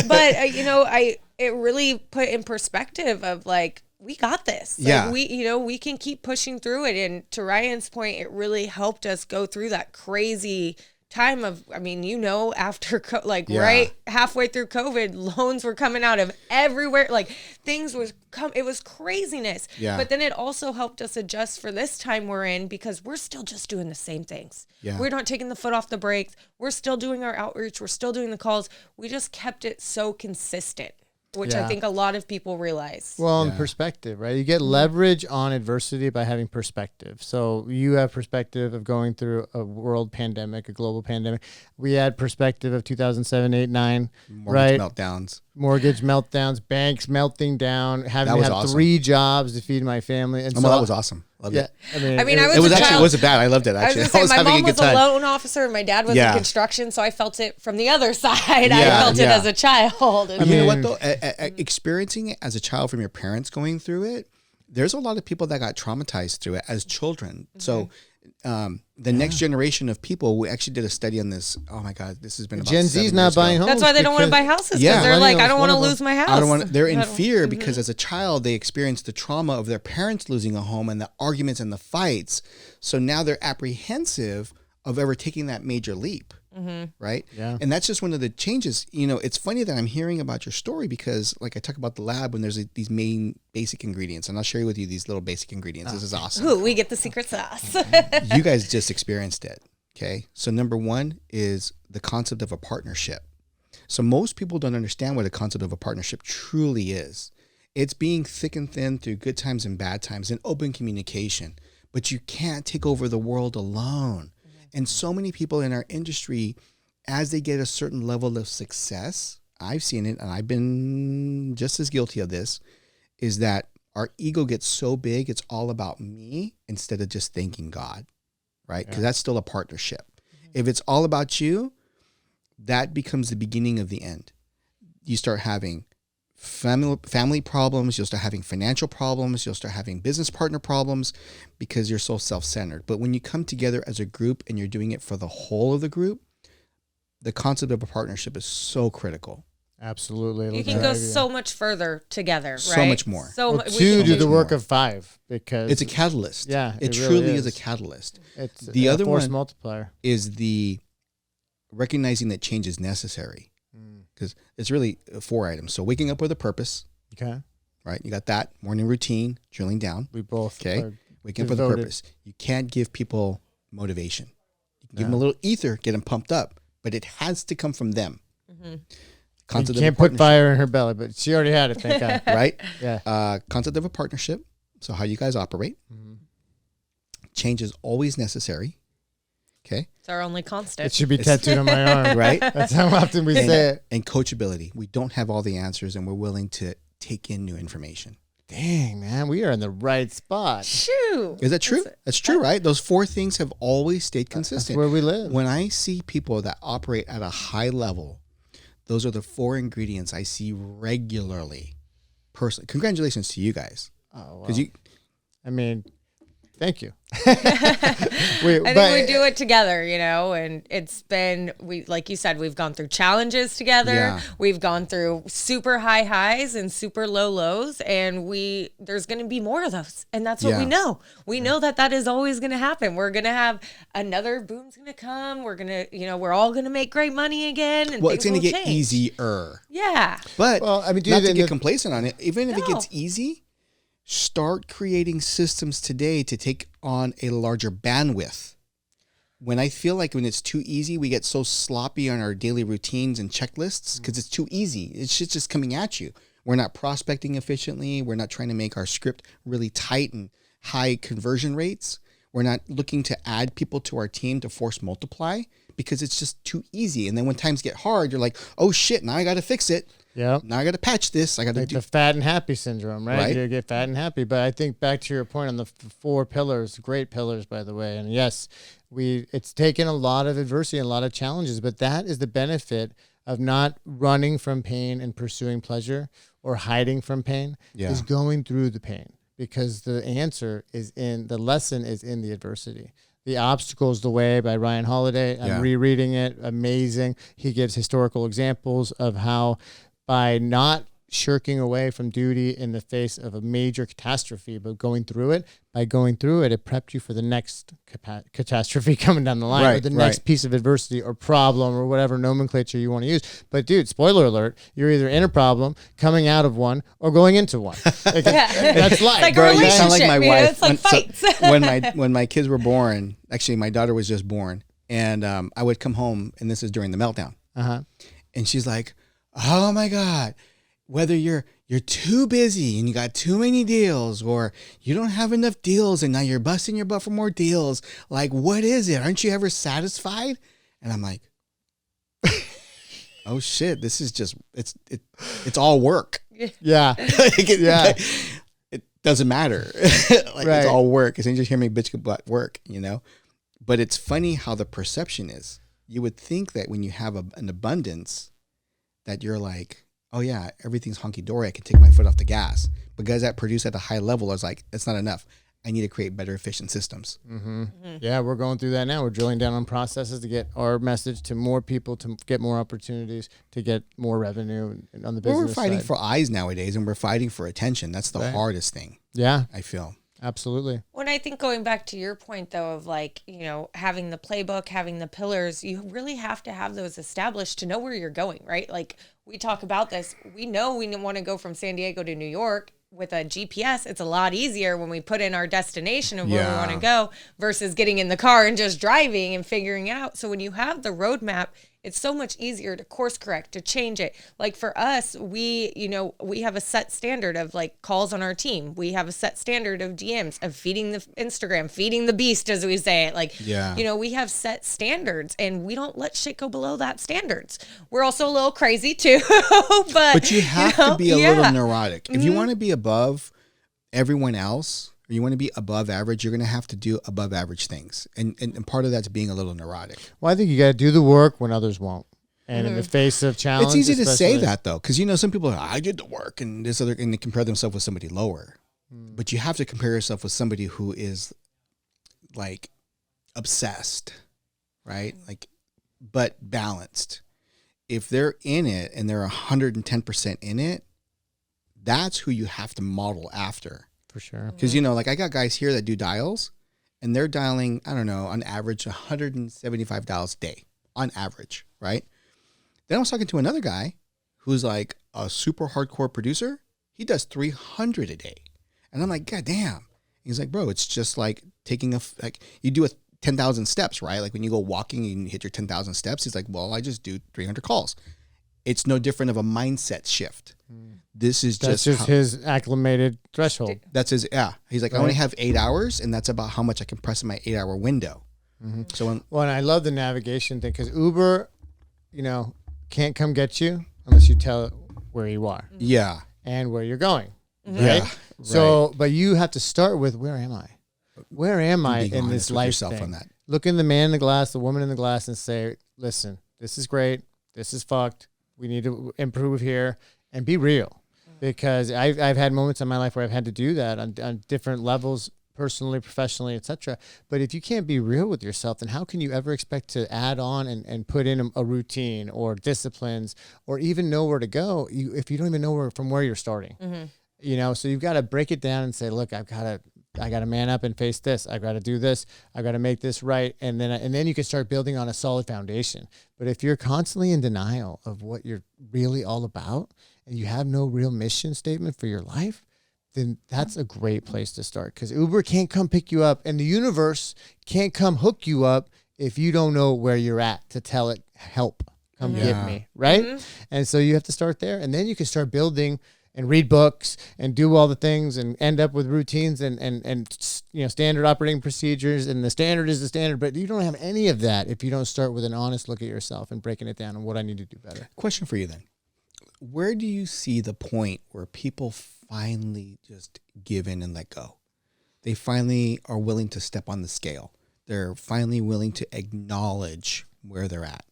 But, you know, it really put in perspective of like, we got this. Like we can keep pushing through it. And to Ryan's point, it really helped us go through that crazy time of, I mean, you know, after right halfway through COVID, loans were coming out of everywhere. Like things it was craziness. Yeah. But then it also helped us adjust for this time we're in because we're still just doing the same things. Yeah. We're not taking the foot off the brakes. We're still doing our outreach. We're still doing the calls. We just kept it so consistent, which I think a lot of people realize. Well, in perspective, right? You get leverage on adversity by having perspective. So you have perspective of going through a world pandemic, a global pandemic. We had perspective of 2007, 8, 9, mortgage meltdowns, banks melting down, having to have 3 jobs to feed my family. And so that was awesome. Loved it. I mean, it wasn't bad. I loved it. Actually, I was my mom was a loan officer, and my dad was in construction, so I felt it from the other side. I felt it as a child. You know what though? Experiencing it as a child from your parents going through it, there's a lot of people that got traumatized through it as children. So the next generation of people, we actually did a study on this. Oh my God, this has been about Gen Z's not buying homes. That's why they don't want to buy houses. Because they're like, I don't want to lose my house. They're in fear because as a child, they experienced the trauma of their parents losing a home and the arguments and the fights. So now they're apprehensive of ever taking that major leap. Right? Yeah. And that's just one of the changes. You know, it's funny that I'm hearing about your story because like I talk about the lab when there's these main basic ingredients, and I'll share with you these little basic ingredients. This is awesome. Ooh, we get the secret sauce. You guys just experienced it. Okay. So number 1 is the concept of a partnership. So most people don't understand what a concept of a partnership truly is. It's being thick and thin through good times and bad times and open communication, but you can't take over the world alone. And so many people in our industry, as they get a certain level of success, I've seen it, and I've been just as guilty of this, is that our ego gets so big, it's all about me instead of just thanking God, right? Because that's still a partnership. If it's all about you, that becomes the beginning of the end. You start having family problems. You'll start having financial problems. You'll start having business partner problems because you're so self-centered. But when you come together as a group and you're doing it for the whole of the group, the concept of a partnership is so critical. Absolutely. You can go so much further together, right? So much more. Two do the work of five because it's a catalyst. Yeah, it truly is a catalyst. It's the other force one multiplier is the recognizing that change is necessary. Because it's really 4 items. So waking up with a purpose. Okay. Right. You got that morning routine, drilling down. We both. Okay. Waking up with a purpose. You can't give people motivation. You can give them a little ether, get them pumped up, but it has to come from them. You can't put fire in her belly, but she already had it, thank God. Right? Yeah. Concept of a partnership. So how you guys operate. Change is always necessary. Okay. It's our only constant. It should be tattooed on my arm. Right? That's how often we say it. And coachability. We don't have all the answers and we're willing to take in new information. Dang, man. We are in the right spot. Shoot. Is that true? That's true, right? Those 4 things have always stayed consistent. That's where we live. When I see people that operate at a high level, those are the 4 ingredients I see regularly. Personally, congratulations to you guys. Oh, wow. Because thank you. I think we do it together, and it's been, like you said, we've gone through challenges together. Yeah. We've gone through super high highs and super low lows, and there's going to be more of those. And that's what we know. We know that is always going to happen. We're going to have another boom's going to come. We're going to, we're all going to make great money again. And it's going to get change. easier. Yeah. But not to get complacent on it, even if it gets easy, start creating systems today to take on a larger bandwidth. When I feel like when it's too easy, we get so sloppy on our daily routines and checklists because it's too easy. It's just coming at you. We're not prospecting efficiently. We're not trying to make our script really tight and high conversion rates. We're not looking to add people to our team to force multiply because it's just too easy. And then when times get hard, you're like, oh shit, now I got to fix it. Yeah. Now I got to patch this. I got to do the fat and happy syndrome, right? You get fat and happy. But I think back to your point on the 4 pillars, great pillars, by the way. And yes, it's taken a lot of adversity and a lot of challenges, but that is the benefit of not running from pain and pursuing pleasure or hiding from pain is going through the pain because the lesson is in the adversity. The Obstacle's the Way by Ryan Holiday. I'm rereading it. Amazing. He gives historical examples of how by not shirking away from duty in the face of a major catastrophe, but going through it, it prepped you for the next catastrophe coming down the line, or the next piece of adversity or problem or whatever nomenclature you want to use. But dude, spoiler alert, you're either in a problem, coming out of one, or going into one. That's life. Like bro, a you sound like my wife. It's like fights. When my kids were born, actually my daughter was just born, and I would come home, and this is during the meltdown. And she's like, oh my God, whether you're too busy and you got too many deals or you don't have enough deals and now you're busting your butt for more deals, like, what is it? Aren't you ever satisfied? And I'm like, oh shit, this is just, it's all work. Yeah. It doesn't matter. It's all work. Because you just hear me bitch about work, But it's funny how the perception is. You would think that when you have an abundance that you're like, oh yeah, everything's hunky-dory. I can take my foot off the gas. But guys that produce at a high level is like, it's not enough. I need to create better, efficient systems. Yeah, we're going through that now. We're drilling down on processes to get our message to more people, to get more opportunities, to get more revenue on the business We're fighting side. for eyes nowadays, and we're fighting for attention. That's the hardest thing. Yeah, I feel. Absolutely. When I think going back to your point, though, of having the playbook, having the pillars, you really have to have those established to know where you're going, right? Like we talk about this. We know we want to go from San Diego to New York with a GPS. It's a lot easier when we put in our destination of where we want to go versus getting in the car and just driving and figuring it out. So when you have the roadmap, it's so much easier to course correct, to change it. Like for us, we have a set standard of like calls on our team. We have a set standard of DMs, of feeding the Instagram, feeding the beast, as we say it. Like, we have set standards and we don't let shit go below that standards. We're also a little crazy too, but you have to be a little neurotic. If you want to be above everyone else, or you want to be above average, you're going to have to do above average things. And part of that's being a little neurotic. Well, I think you got to do the work when others won't. And in the face of challenge, it's easy to say that though, because some people are, I did the work and this other, and they compare themselves with somebody lower. But you have to compare yourself with somebody who is like obsessed, right? Like, but balanced. If they're in it and they're 110% in it, that's who you have to model after. For sure. Because, like I got guys here that do dials and they're dialing, I don't know, on average, 175 dials a day on average, right? Then I was talking to another guy who's like a super hardcore producer. He does 300 a day. And I'm like, God damn. He's like, bro, it's just like taking you do 10,000 steps, right? Like when you go walking and you hit your 10,000 steps, he's like, well, I just do 300 calls. It's no different of a mindset shift. That's just his acclimated threshold. That's his, yeah. He's like, right. I only have 8 hours and that's about how much I can press in my 8-hour window. Mm-hmm. So and I love the navigation thing because Uber, can't come get you unless you tell it where you are. Yeah. And where you're going. Mm-hmm. Right? Yeah. So, but you have to start with, where am I? Where am I in this life thing? On that. Look in the man in the glass, the woman in the glass, and say, listen, this is great. This is fucked. We need to improve here and be real. Because I've had moments in my life where I've had to do that on different levels, personally, professionally, etc. But if you can't be real with yourself, then how can you ever expect to add on and put in a routine or disciplines or even know where to go if you don't even know from where you're starting? Mm-hmm. So you've got to break it down and say, look, I got to man up and face this. I got to do this. I got to make this right. And then you can start building on a solid foundation. But if you're constantly in denial of what you're really all about and you have no real mission statement for your life, then that's a great place to start, because Uber can't come pick you up and the universe can't come hook you up if you don't know where you're at to tell it, help, come get me, right? Mm-hmm. And so you have to start there, and then you can start building and read books and do all the things and end up with routines and standard operating procedures, and the standard is the standard, but you don't have any of that if you don't start with an honest look at yourself and breaking it down on what I need to do better. Question for you then. Where do you see the point where people finally just give in and let go? They finally are willing to step on the scale. They're finally willing to acknowledge where they're at.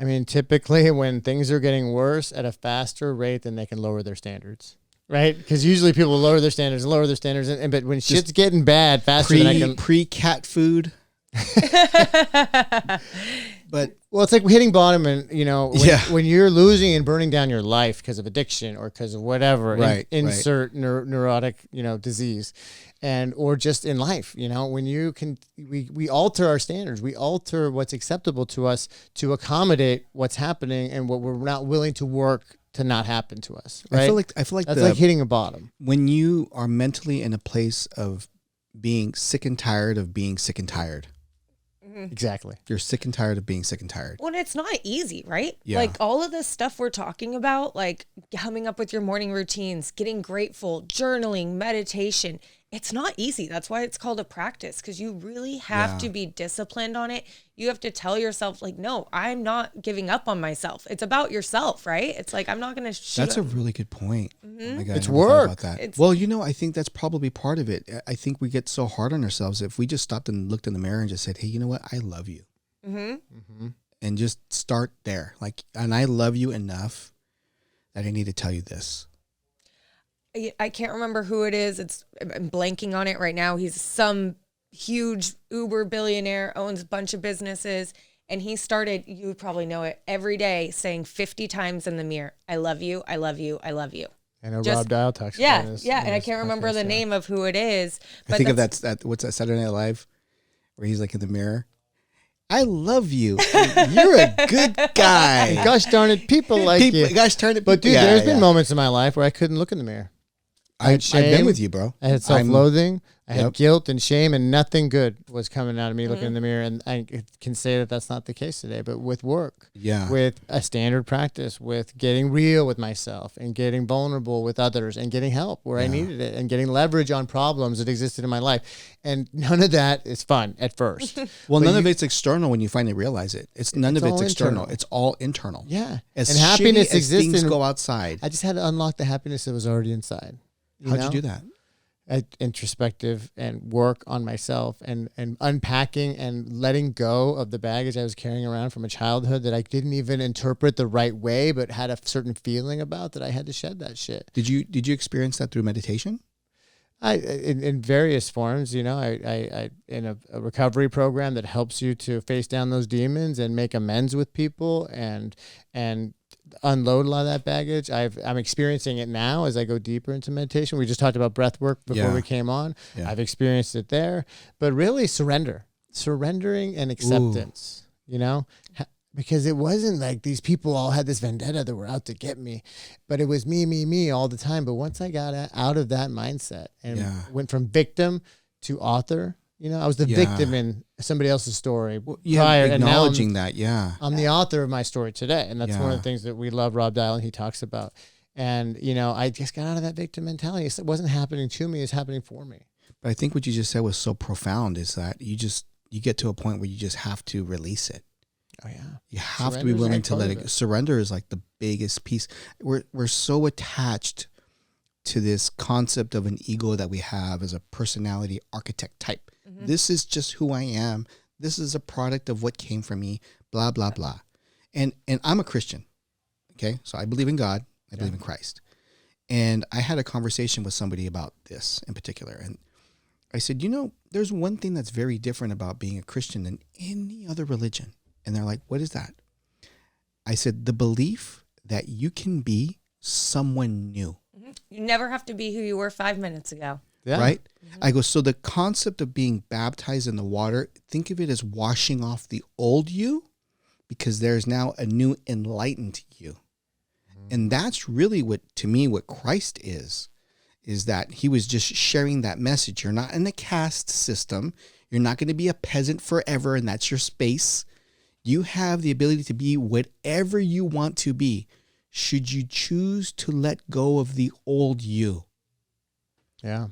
I mean, typically when things are getting worse at a faster rate than they can lower their standards, right? Because usually people lower their standards, but when shit's getting bad faster than I can... Pre-cat food. But it's like hitting bottom, and when you're losing and burning down your life because of addiction or because of whatever, right, insert neurotic disease, or just in life, when we alter our standards, we alter what's acceptable to us to accommodate what's happening and what we're not willing to work to not happen to us. Right? I feel like that's like hitting a bottom. When you are mentally in a place of being sick and tired of being sick and tired. Exactly. You're sick and tired of being sick and tired. Well, it's not easy, right? Yeah. Like all of this stuff we're talking about, like coming up with your morning routines, getting grateful, journaling, meditation. It's not easy. That's why it's called a practice, because you really have to be disciplined on it. You have to tell yourself, like, no, I'm not giving up on myself. It's about yourself, right? It's like, I'm not going to shoot. That's a really good point. Mm-hmm. Oh my God, it's work. Well, I think that's probably part of it. I think we get so hard on ourselves. If we just stopped and looked in the mirror and just said, hey, you know what? I love you. Mm-hmm. Mm-hmm. And just start there. Like, and I love you enough that I need to tell you this. I can't remember who it is. I'm blanking on it right now. He's some huge Uber billionaire, owns a bunch of businesses. And he started, you probably know it, every day saying 50 times in the mirror, I love you, I love you, I love you. I know Rob Dial talks about this. Yeah, and I can't remember the name of who it is. But I think of that, what's that Saturday Night Live where he's like in the mirror? I love you. You're a good guy. Gosh darn it, people like you. Gosh darn it. But dude, there's been moments in my life where I couldn't look in the mirror. I've been with you, bro. I had self-loathing. I had guilt and shame, and nothing good was coming out of me looking in the mirror. And I can say that that's not the case today. But with work, with a standard practice, with getting real with myself and getting vulnerable with others and getting help where I needed it and getting leverage on problems that existed in my life. And none of that is fun at first. Well, none of it's external when you finally realize it. None of it's external. It's all internal. Yeah. And happiness exists. Things go outside. I just had to unlock the happiness that was already inside. How'd you do that? introspective and work on myself and unpacking and letting go of the baggage I was carrying around from a childhood that I didn't even interpret the right way, but had a certain feeling about, that I had to shed that shit. Did you experience that through meditation? In various forms, you know, I in a recovery program that helps you to face down those demons and make amends with people and unload a lot of that baggage. I'm experiencing it now as I go deeper into meditation. We just talked about breath work before we came on. Yeah. I've experienced it there, but really surrendering and acceptance, you know, because it wasn't like these people all had this vendetta that were out to get me, but it was me all the time. But once I got out of that mindset and went from victim to author, you know, I was the victim in somebody else's story prior, acknowledging and now I'm the author of my story today. And that's one of the things that we love Rob Dial and he talks about. And, you know, I just got out of that victim mentality. It wasn't happening to me, it's happening for me. But I think what you just said was so profound, is that you get to a point where you just have to release it. Oh yeah. You have to be willing to let it go. Surrender is like the biggest piece. We're so attached to this concept of an ego that we have as a personality architect type. Mm-hmm. This is just who I am. This is a product of what came from me, blah, blah, blah. And I'm a Christian. Okay. So I believe in God. I believe in Christ. And I had a conversation with somebody about this in particular. And I said, you know, there's one thing that's very different about being a Christian than any other religion. And they're like, what is that? I said, the belief that you can be someone new. Mm-hmm. You never have to be who you were 5 minutes ago. Yeah. Right? Mm-hmm. I go, so the concept of being baptized in the water, think of it as washing off the old you, because there's now a new enlightened you. Mm-hmm. And that's really what Christ is that he was just sharing that message. You're not in a caste system. You're not going to be a peasant forever, and that's your space. You have the ability to be whatever you want to be, should you choose to let go of the old you. Yeah.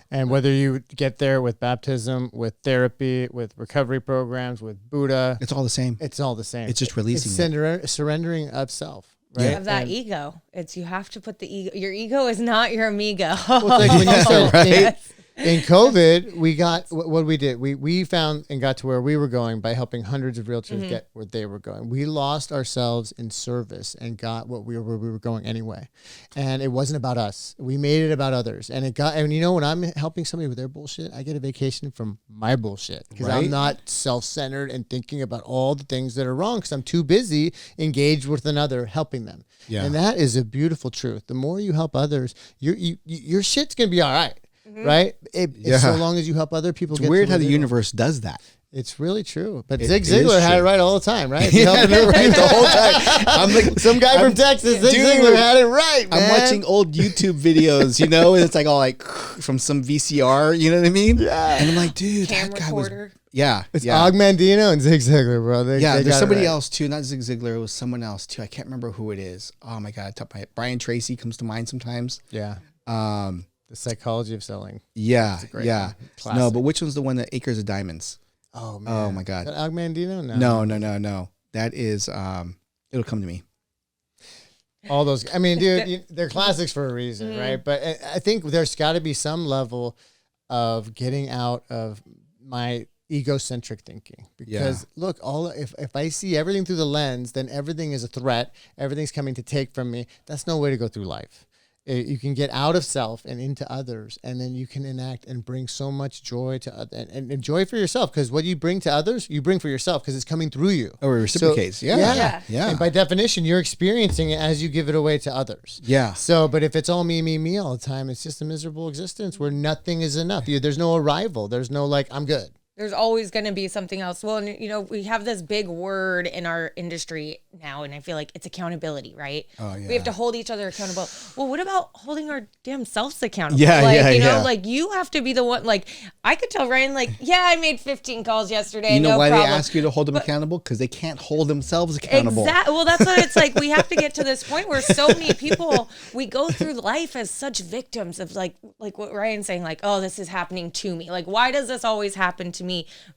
And whether you get there with baptism, with therapy, with recovery programs, with Buddha, it's all the same. It's all the same. It's just releasing it. Surrendering of self. Right? Of that ego. You have to put the ego. Your ego is not your amigo. Well, it's like when you said, right? In COVID, we got what we did. We found and got to where we were going by helping hundreds of realtors get where they were going. We lost ourselves in service and got where we were going anyway. And it wasn't about us. We made it about others. And you know, when I'm helping somebody with their bullshit, I get a vacation from my bullshit, because I'm not self-centered and thinking about all the things that are wrong, because I'm too busy engaged with another helping them. Yeah. And that is a beautiful truth. The more you help others, your shit's going to be all right. Mm-hmm. Right? It's so long as you help other people. It's weird how the universe does that. It's really true. But Zig Ziglar had it right all the time, right? Yeah, right the whole time. I'm like, some guy from Texas, Zig Ziglar had it right, man. I'm watching old YouTube videos, you know, and it's like all like from some VCR, you know what I mean? Yeah. And I'm like, dude, Cam that guy recorder. It's Og Mandino and Zig Ziglar, bro. There's somebody else too, not Zig Ziglar. It was someone else too. I can't remember who it is. Oh my God, Brian Tracy comes to mind sometimes. Yeah. The Psychology of Selling. Yeah, yeah. No, but which one's the one that Acres of Diamonds? Oh man. Oh my God. Is that Og Mandino? No. That is it'll come to me. All those. I mean, dude, they're classics for a reason, right? But I think there's got to be some level of getting out of my egocentric thinking, because look, if I see everything through the lens, then everything is a threat. Everything's coming to take from me. That's no way to go through life. You can get out of self and into others, and then you can enact and bring so much joy to and joy for yourself, because what you bring to others, you bring for yourself, because it's coming through you. Or it reciprocates. Yeah. And by definition, you're experiencing it as you give it away to others. Yeah. So, but if it's all me all the time, it's just a miserable existence where nothing is enough. There's no arrival. There's no like, I'm good. There's always going to be something else. Well, and, you know, we have this big word in our industry now, and I feel like it's accountability, right? Oh, yeah. We have to hold each other accountable. Well, what about holding our damn selves accountable? Yeah, you know, like you have to be the one. Like I could tell Ryan, like, I made 15 calls yesterday. You know no why problem. they ask you to hold them accountable? Because they can't hold themselves accountable. Exactly. Well, that's what it's like. We have to get to this point where so many people, we go through life as such victims of like what Ryan's saying, like, oh, this is happening to me. Like, why does this always happen to me?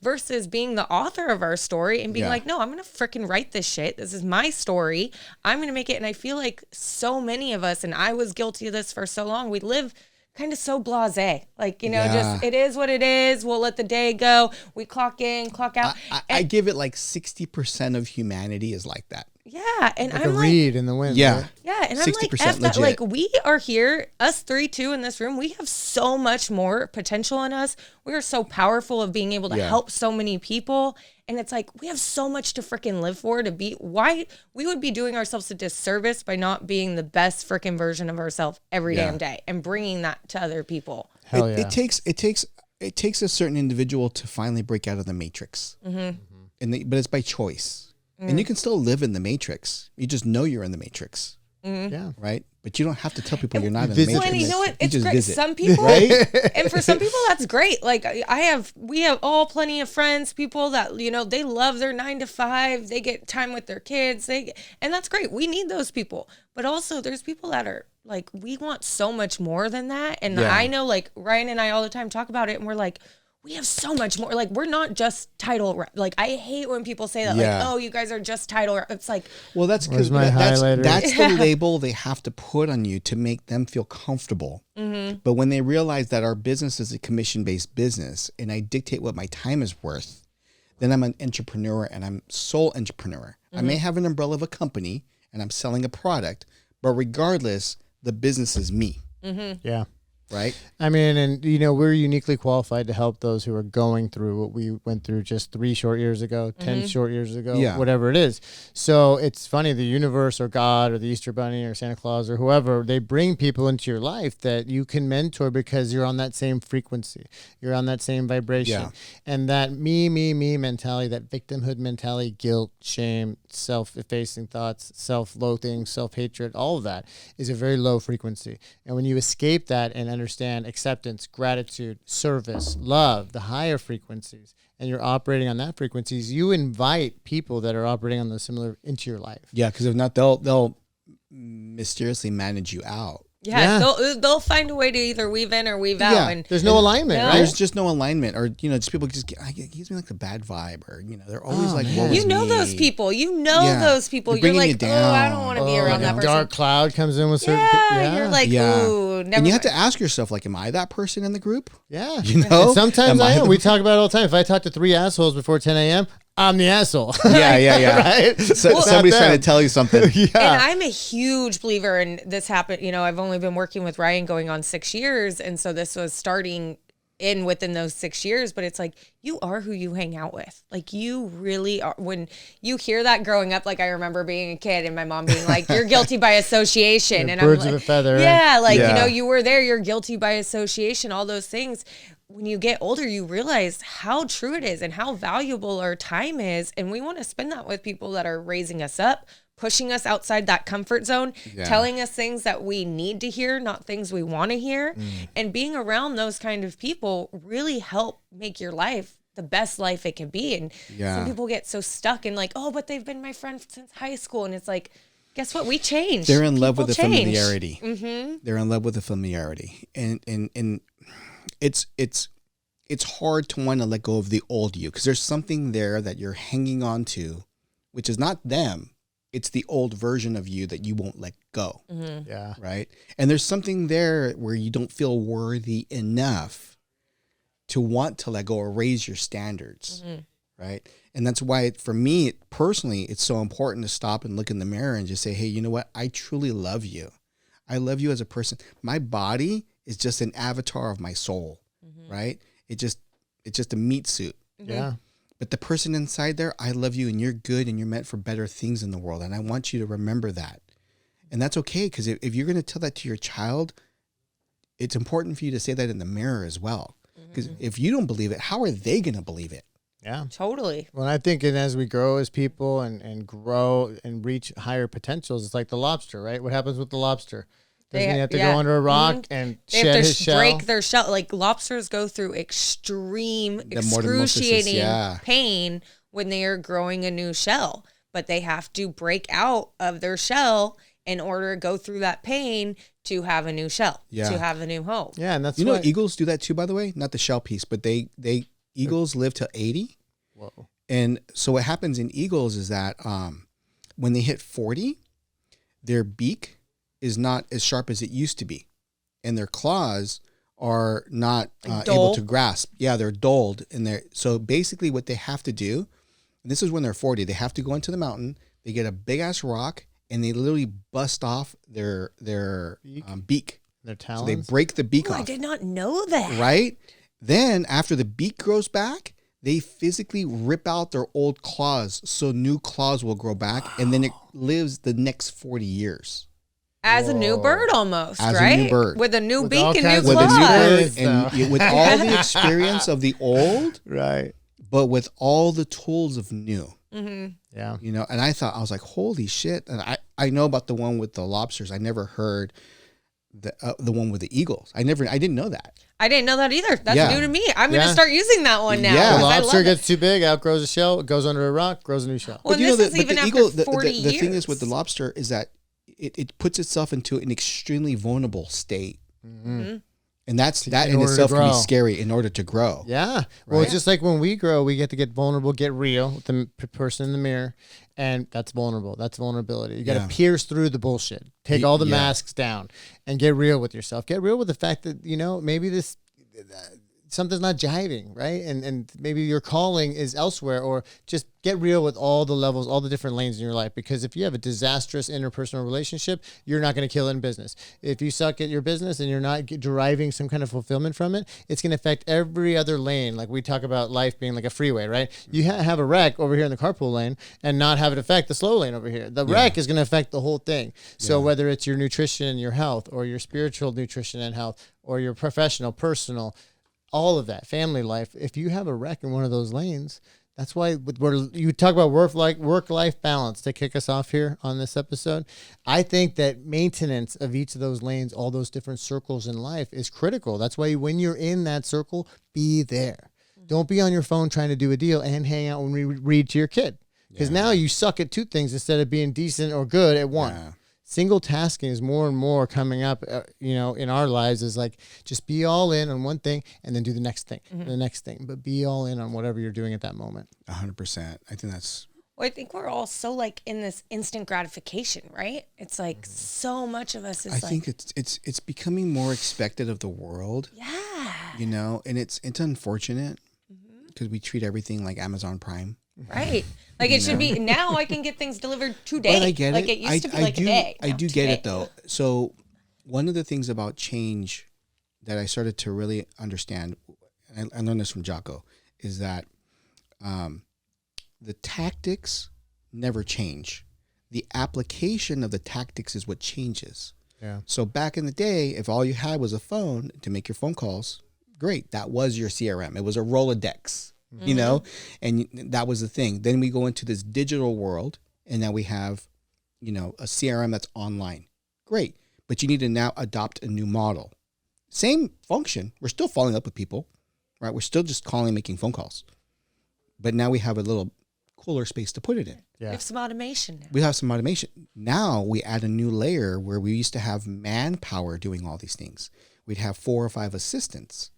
Versus being the author of our story and being like, no, I'm going to freaking write this shit. This is my story. I'm going to make it. And I feel like so many of us, and I was guilty of this for so long, we live kind of so blasé. Like, just it is what it is. We'll let the day go. We clock in, clock out. I give it like 60% of humanity is like that. Yeah. And like I'm a like, reed in the wind. Yeah. Right? yeah. And I'm like, F that. Like, we are here, us three, too, in this room. We have so much more potential in us. We are so powerful of being able to help so many people. And it's like, we have so much to freaking live for, to be, why we would be doing ourselves a disservice by not being the best freaking version of ourselves every damn day and bringing that to other people. Hell yeah. It takes a certain individual to finally break out of the matrix. But it's by choice. And you can still live in the matrix. You just know you're in the matrix. Yeah. Right? But you don't have to tell people you're not in the matrix. Well, and you know what? It's great. Visit. Some people, and for some people, that's great. Like we have all plenty of friends, people that, they love their 9 to 5. They get time with their kids. And that's great. We need those people. But also there's people that are like, we want so much more than that. And I know, like, Ryan and I all the time talk about it, and we're like, we have so much more. Like, we're not just title. Like, I hate when people say that. Like, oh, you guys are just title. It's like, well, that's because that's the label they have to put on you to make them feel comfortable. But when they realize that our business is a commission-based business, and I dictate what my time is worth, then I'm an entrepreneur, and I'm sole entrepreneur. I may have an umbrella of a company, and I'm selling a product, but regardless, the business is me. Yeah. Right. I mean, and we're uniquely qualified to help those who are going through what we went through just 3 short years ago, 10 short years ago, whatever it is. So it's funny, the universe or God or the Easter Bunny or Santa Claus or whoever, they bring people into your life that you can mentor because you're on that same frequency. You're on that same vibration. Yeah. And that me mentality, that victimhood mentality, guilt, shame, self-effacing thoughts, self-loathing, self-hatred, all of that is a very low frequency. And when you escape that and understand acceptance, gratitude, service, love, the higher frequencies, and you're operating on that frequencies, you invite people that are operating on those similar into your life. Yeah, because if not, they'll mysteriously manage you out. Yeah. They'll find a way to either weave in or weave out. And there's no alignment, right? There's just no alignment, or just people just gives me like a bad vibe, or they're always like, those people. Those people. You're like, I don't want to be around that person. Dark cloud comes in with certain people. You're like, ooh, never. And you have to ask yourself, like, am I that person in the group? Yeah. And sometimes I am. We talk about it all the time. If I talk to 3 assholes before 10 a.m., I'm the asshole. Yeah. Right? Somebody's trying to tell you something. And I'm a huge believer, and this happened, I've only been working with Ryan going on 6 years. And so this was starting within those 6 years, but it's like, you are who you hang out with. Like, you really are. When you hear that growing up, like, I remember being a kid and my mom being like, you're guilty by association. And birds I'm like, of a feather. Yeah. Like, you were there, you're guilty by association, all those things. When you get older, you realize how true it is and how valuable our time is. And we want to spend that with people that are raising us up, pushing us outside that comfort zone, telling us things that we need to hear, not things we want to hear. And being around those kind of people really help make your life the best life it can be. And some people get so stuck in like, oh, but they've been my friend since high school. And it's like, guess what? We change. They're in love with the familiarity. They're in love with the familiarity. And it's hard to want to let go of the old you, because there's something there that you're hanging on to, which is not them. It's the old version of you that you won't let go. Yeah. Right. And there's something there where you don't feel worthy enough to want to let go or raise your standards. Right. And that's why, for me personally, it's so important to stop and look in the mirror and just say, hey, you know what? I truly love you. I love you as a person. My body is just an avatar of my soul. Right. It's just a meat suit. Yeah. But the person inside there, I love you and you're good and you're meant for better things in the world. And I want you to remember that. And that's okay, because if you're going to tell that to your child, it's important for you to say that in the mirror as well. Because if you don't believe it, how are they going to believe it? Yeah. Totally. Well, I think as we grow as people and grow and reach higher potentials, it's like the lobster, right? What happens with the lobster? Doesn't he have to go under a rock and shed his shell? They have to break their shell. Like, lobsters go through excruciating pain when they are growing a new shell. But they have to break out of their shell in order to go through that pain to have a new shell, to have a new home. Yeah, and that's know eagles do that too, by the way. Not the shell piece, but eagles live to 80. Whoa. And so what happens in eagles is that when they hit 40, their beak is not as sharp as it used to be. and their claws are not Like able to grasp. Yeah, they're dulled, and so basically what they have to do, and this is when they're 40, they have to go into the mountain. They get a big ass rock, and they literally bust off their beak. Their talons. So they break the beak off. I did not know that. Right? Then after the beak grows back, they physically rip out their old claws so new claws will grow back, and then it lives the next 40 years. As a new bird almost, As right? a new bird. With a new With beak all and new kinds With of a new claws. bird, and with all the experience of the old, Right. but with all the tools of new. Mm-hmm. Yeah. You know, and I was like, holy shit. And I know about the one with the lobsters. I never heard the one with the eagles. I didn't know that. I didn't know that either. That's new to me. I'm going to Yeah. start using that one now. Yeah. The 'cause I lobster love gets it. too big, outgrows a shell, it goes under a rock, grows a new shell. Well, But you know, this is even after 40 the years. thing is with the lobster is that it puts itself into an extremely vulnerable state. Mm-hmm. And that in order to itself can be grow. scary in order to grow. Yeah. Well, it's Right? just like when we grow, we get to get vulnerable, get real with the person in the mirror. And that's vulnerable. That's vulnerability. You got to Yeah. pierce through the bullshit. Take all the Yeah. masks down and get real with yourself. Get real with the fact that, maybe this something's not jiving, right? And maybe your calling is elsewhere, or just get real with all the levels, all the different lanes in your life. Because if you have a disastrous interpersonal relationship, you're not going to kill it in business. If you suck at your business and you're not deriving some kind of fulfillment from it, it's going to affect every other lane. Like we talk about life being like a freeway, right? You have a wreck over here in the carpool lane and not have it affect the slow lane over here. The wreck is going to affect the whole thing. So whether it's your nutrition and your health, or your spiritual nutrition and health, or your professional, personal, all of that, family life, if you have a wreck in one of those lanes, that's why you talk about work-life balance to kick us off here on this episode. I think that maintenance of each of those lanes, all those different circles in life, is critical. That's why when you're in that circle, be there. Don't be on your phone trying to do a deal and hang out when we read to your kid. Because now you suck at two things instead of being decent or good at one. Yeah. Single tasking is more and more coming up, in our lives, is like, just be all in on one thing and then do the next thing, the next thing, but be all in on whatever you're doing at that moment. 100%. I think that's... Well, I think we're all so like in this instant gratification, right? It's like so much of us is I think it's becoming more expected of the world. yeah. And it's unfortunate because we treat everything like Amazon Prime. Right. Like it should be now I can get things delivered today. But I get like it. it used to be like do, a day. I Now do today. get it though. So one of the things about change that I started to really understand, and I learned this from Jocko, is that the tactics never change. The application of the tactics is what changes. Yeah. So back in the day, if all you had was a phone to make your phone calls, great. That was your CRM. It was a Rolodex, and that was the thing. Then we go into this digital world, and now we have, a CRM that's online. Great. But you need to now adopt a new model. Same function. We're still following up with people, right? We're still just calling, making phone calls. But now we have a little cooler space to put it in. We Yeah. have some automation now. We have some automation. Now we add a new layer where we used to have manpower doing all these things. We'd have 4 or 5 assistants.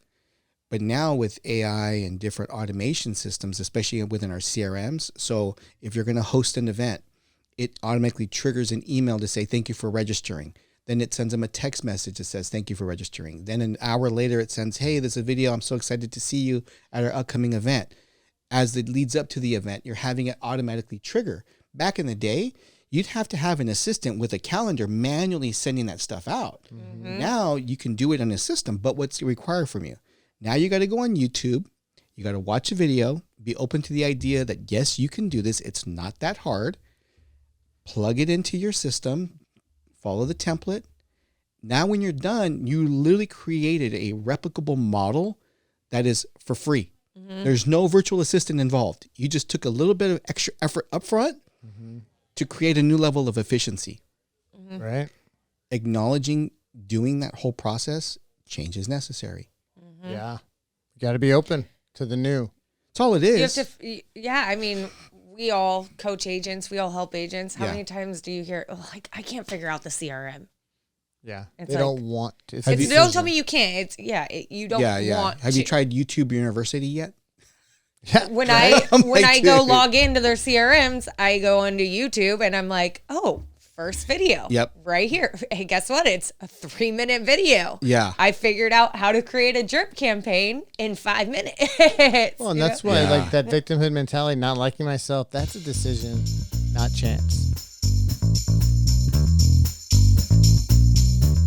But now with AI and different automation systems, especially within our CRMs, so if you're going to host an event, it automatically triggers an email to say, thank you for registering. Then it sends them a text message that says, thank you for registering. Then an hour later, it sends, hey, there's a video. I'm so excited to see you at our upcoming event. As it leads up to the event, you're having it automatically trigger. Back in the day, you'd have to have an assistant with a calendar manually sending that stuff out. Mm-hmm. Now you can do it on a system, but what's required from you? Now you got to go on YouTube. You got to watch a video, be open to the idea that, yes, you can do this. It's not that hard. Plug it into your system, follow the template. Now, when you're done, you literally created a replicable model that is for free. Mm-hmm. There's no virtual assistant involved. You just took a little bit of extra effort upfront to create a new level of efficiency. Mm-hmm. Right. Acknowledging doing that whole process, change is necessary. Mm-hmm. Yeah. You got to be open to the new. That's all it is. You have to, I mean, we all coach agents. We all help agents. How many times do you hear, I can't figure out the CRM? Yeah. It's they don't want to. Don't tell me you can't. You don't want to. Have you tried YouTube University yet? Yeah. When Right? I Like, go dude. log into their CRMs, I go onto YouTube and I'm like, oh, first video. Yep. Right here. Hey, guess what? It's a 3-minute video. Yeah. I figured out how to create a drip campaign in 5 minutes. Well, and that's why like that victimhood mentality, not liking myself, that's a decision, not chance.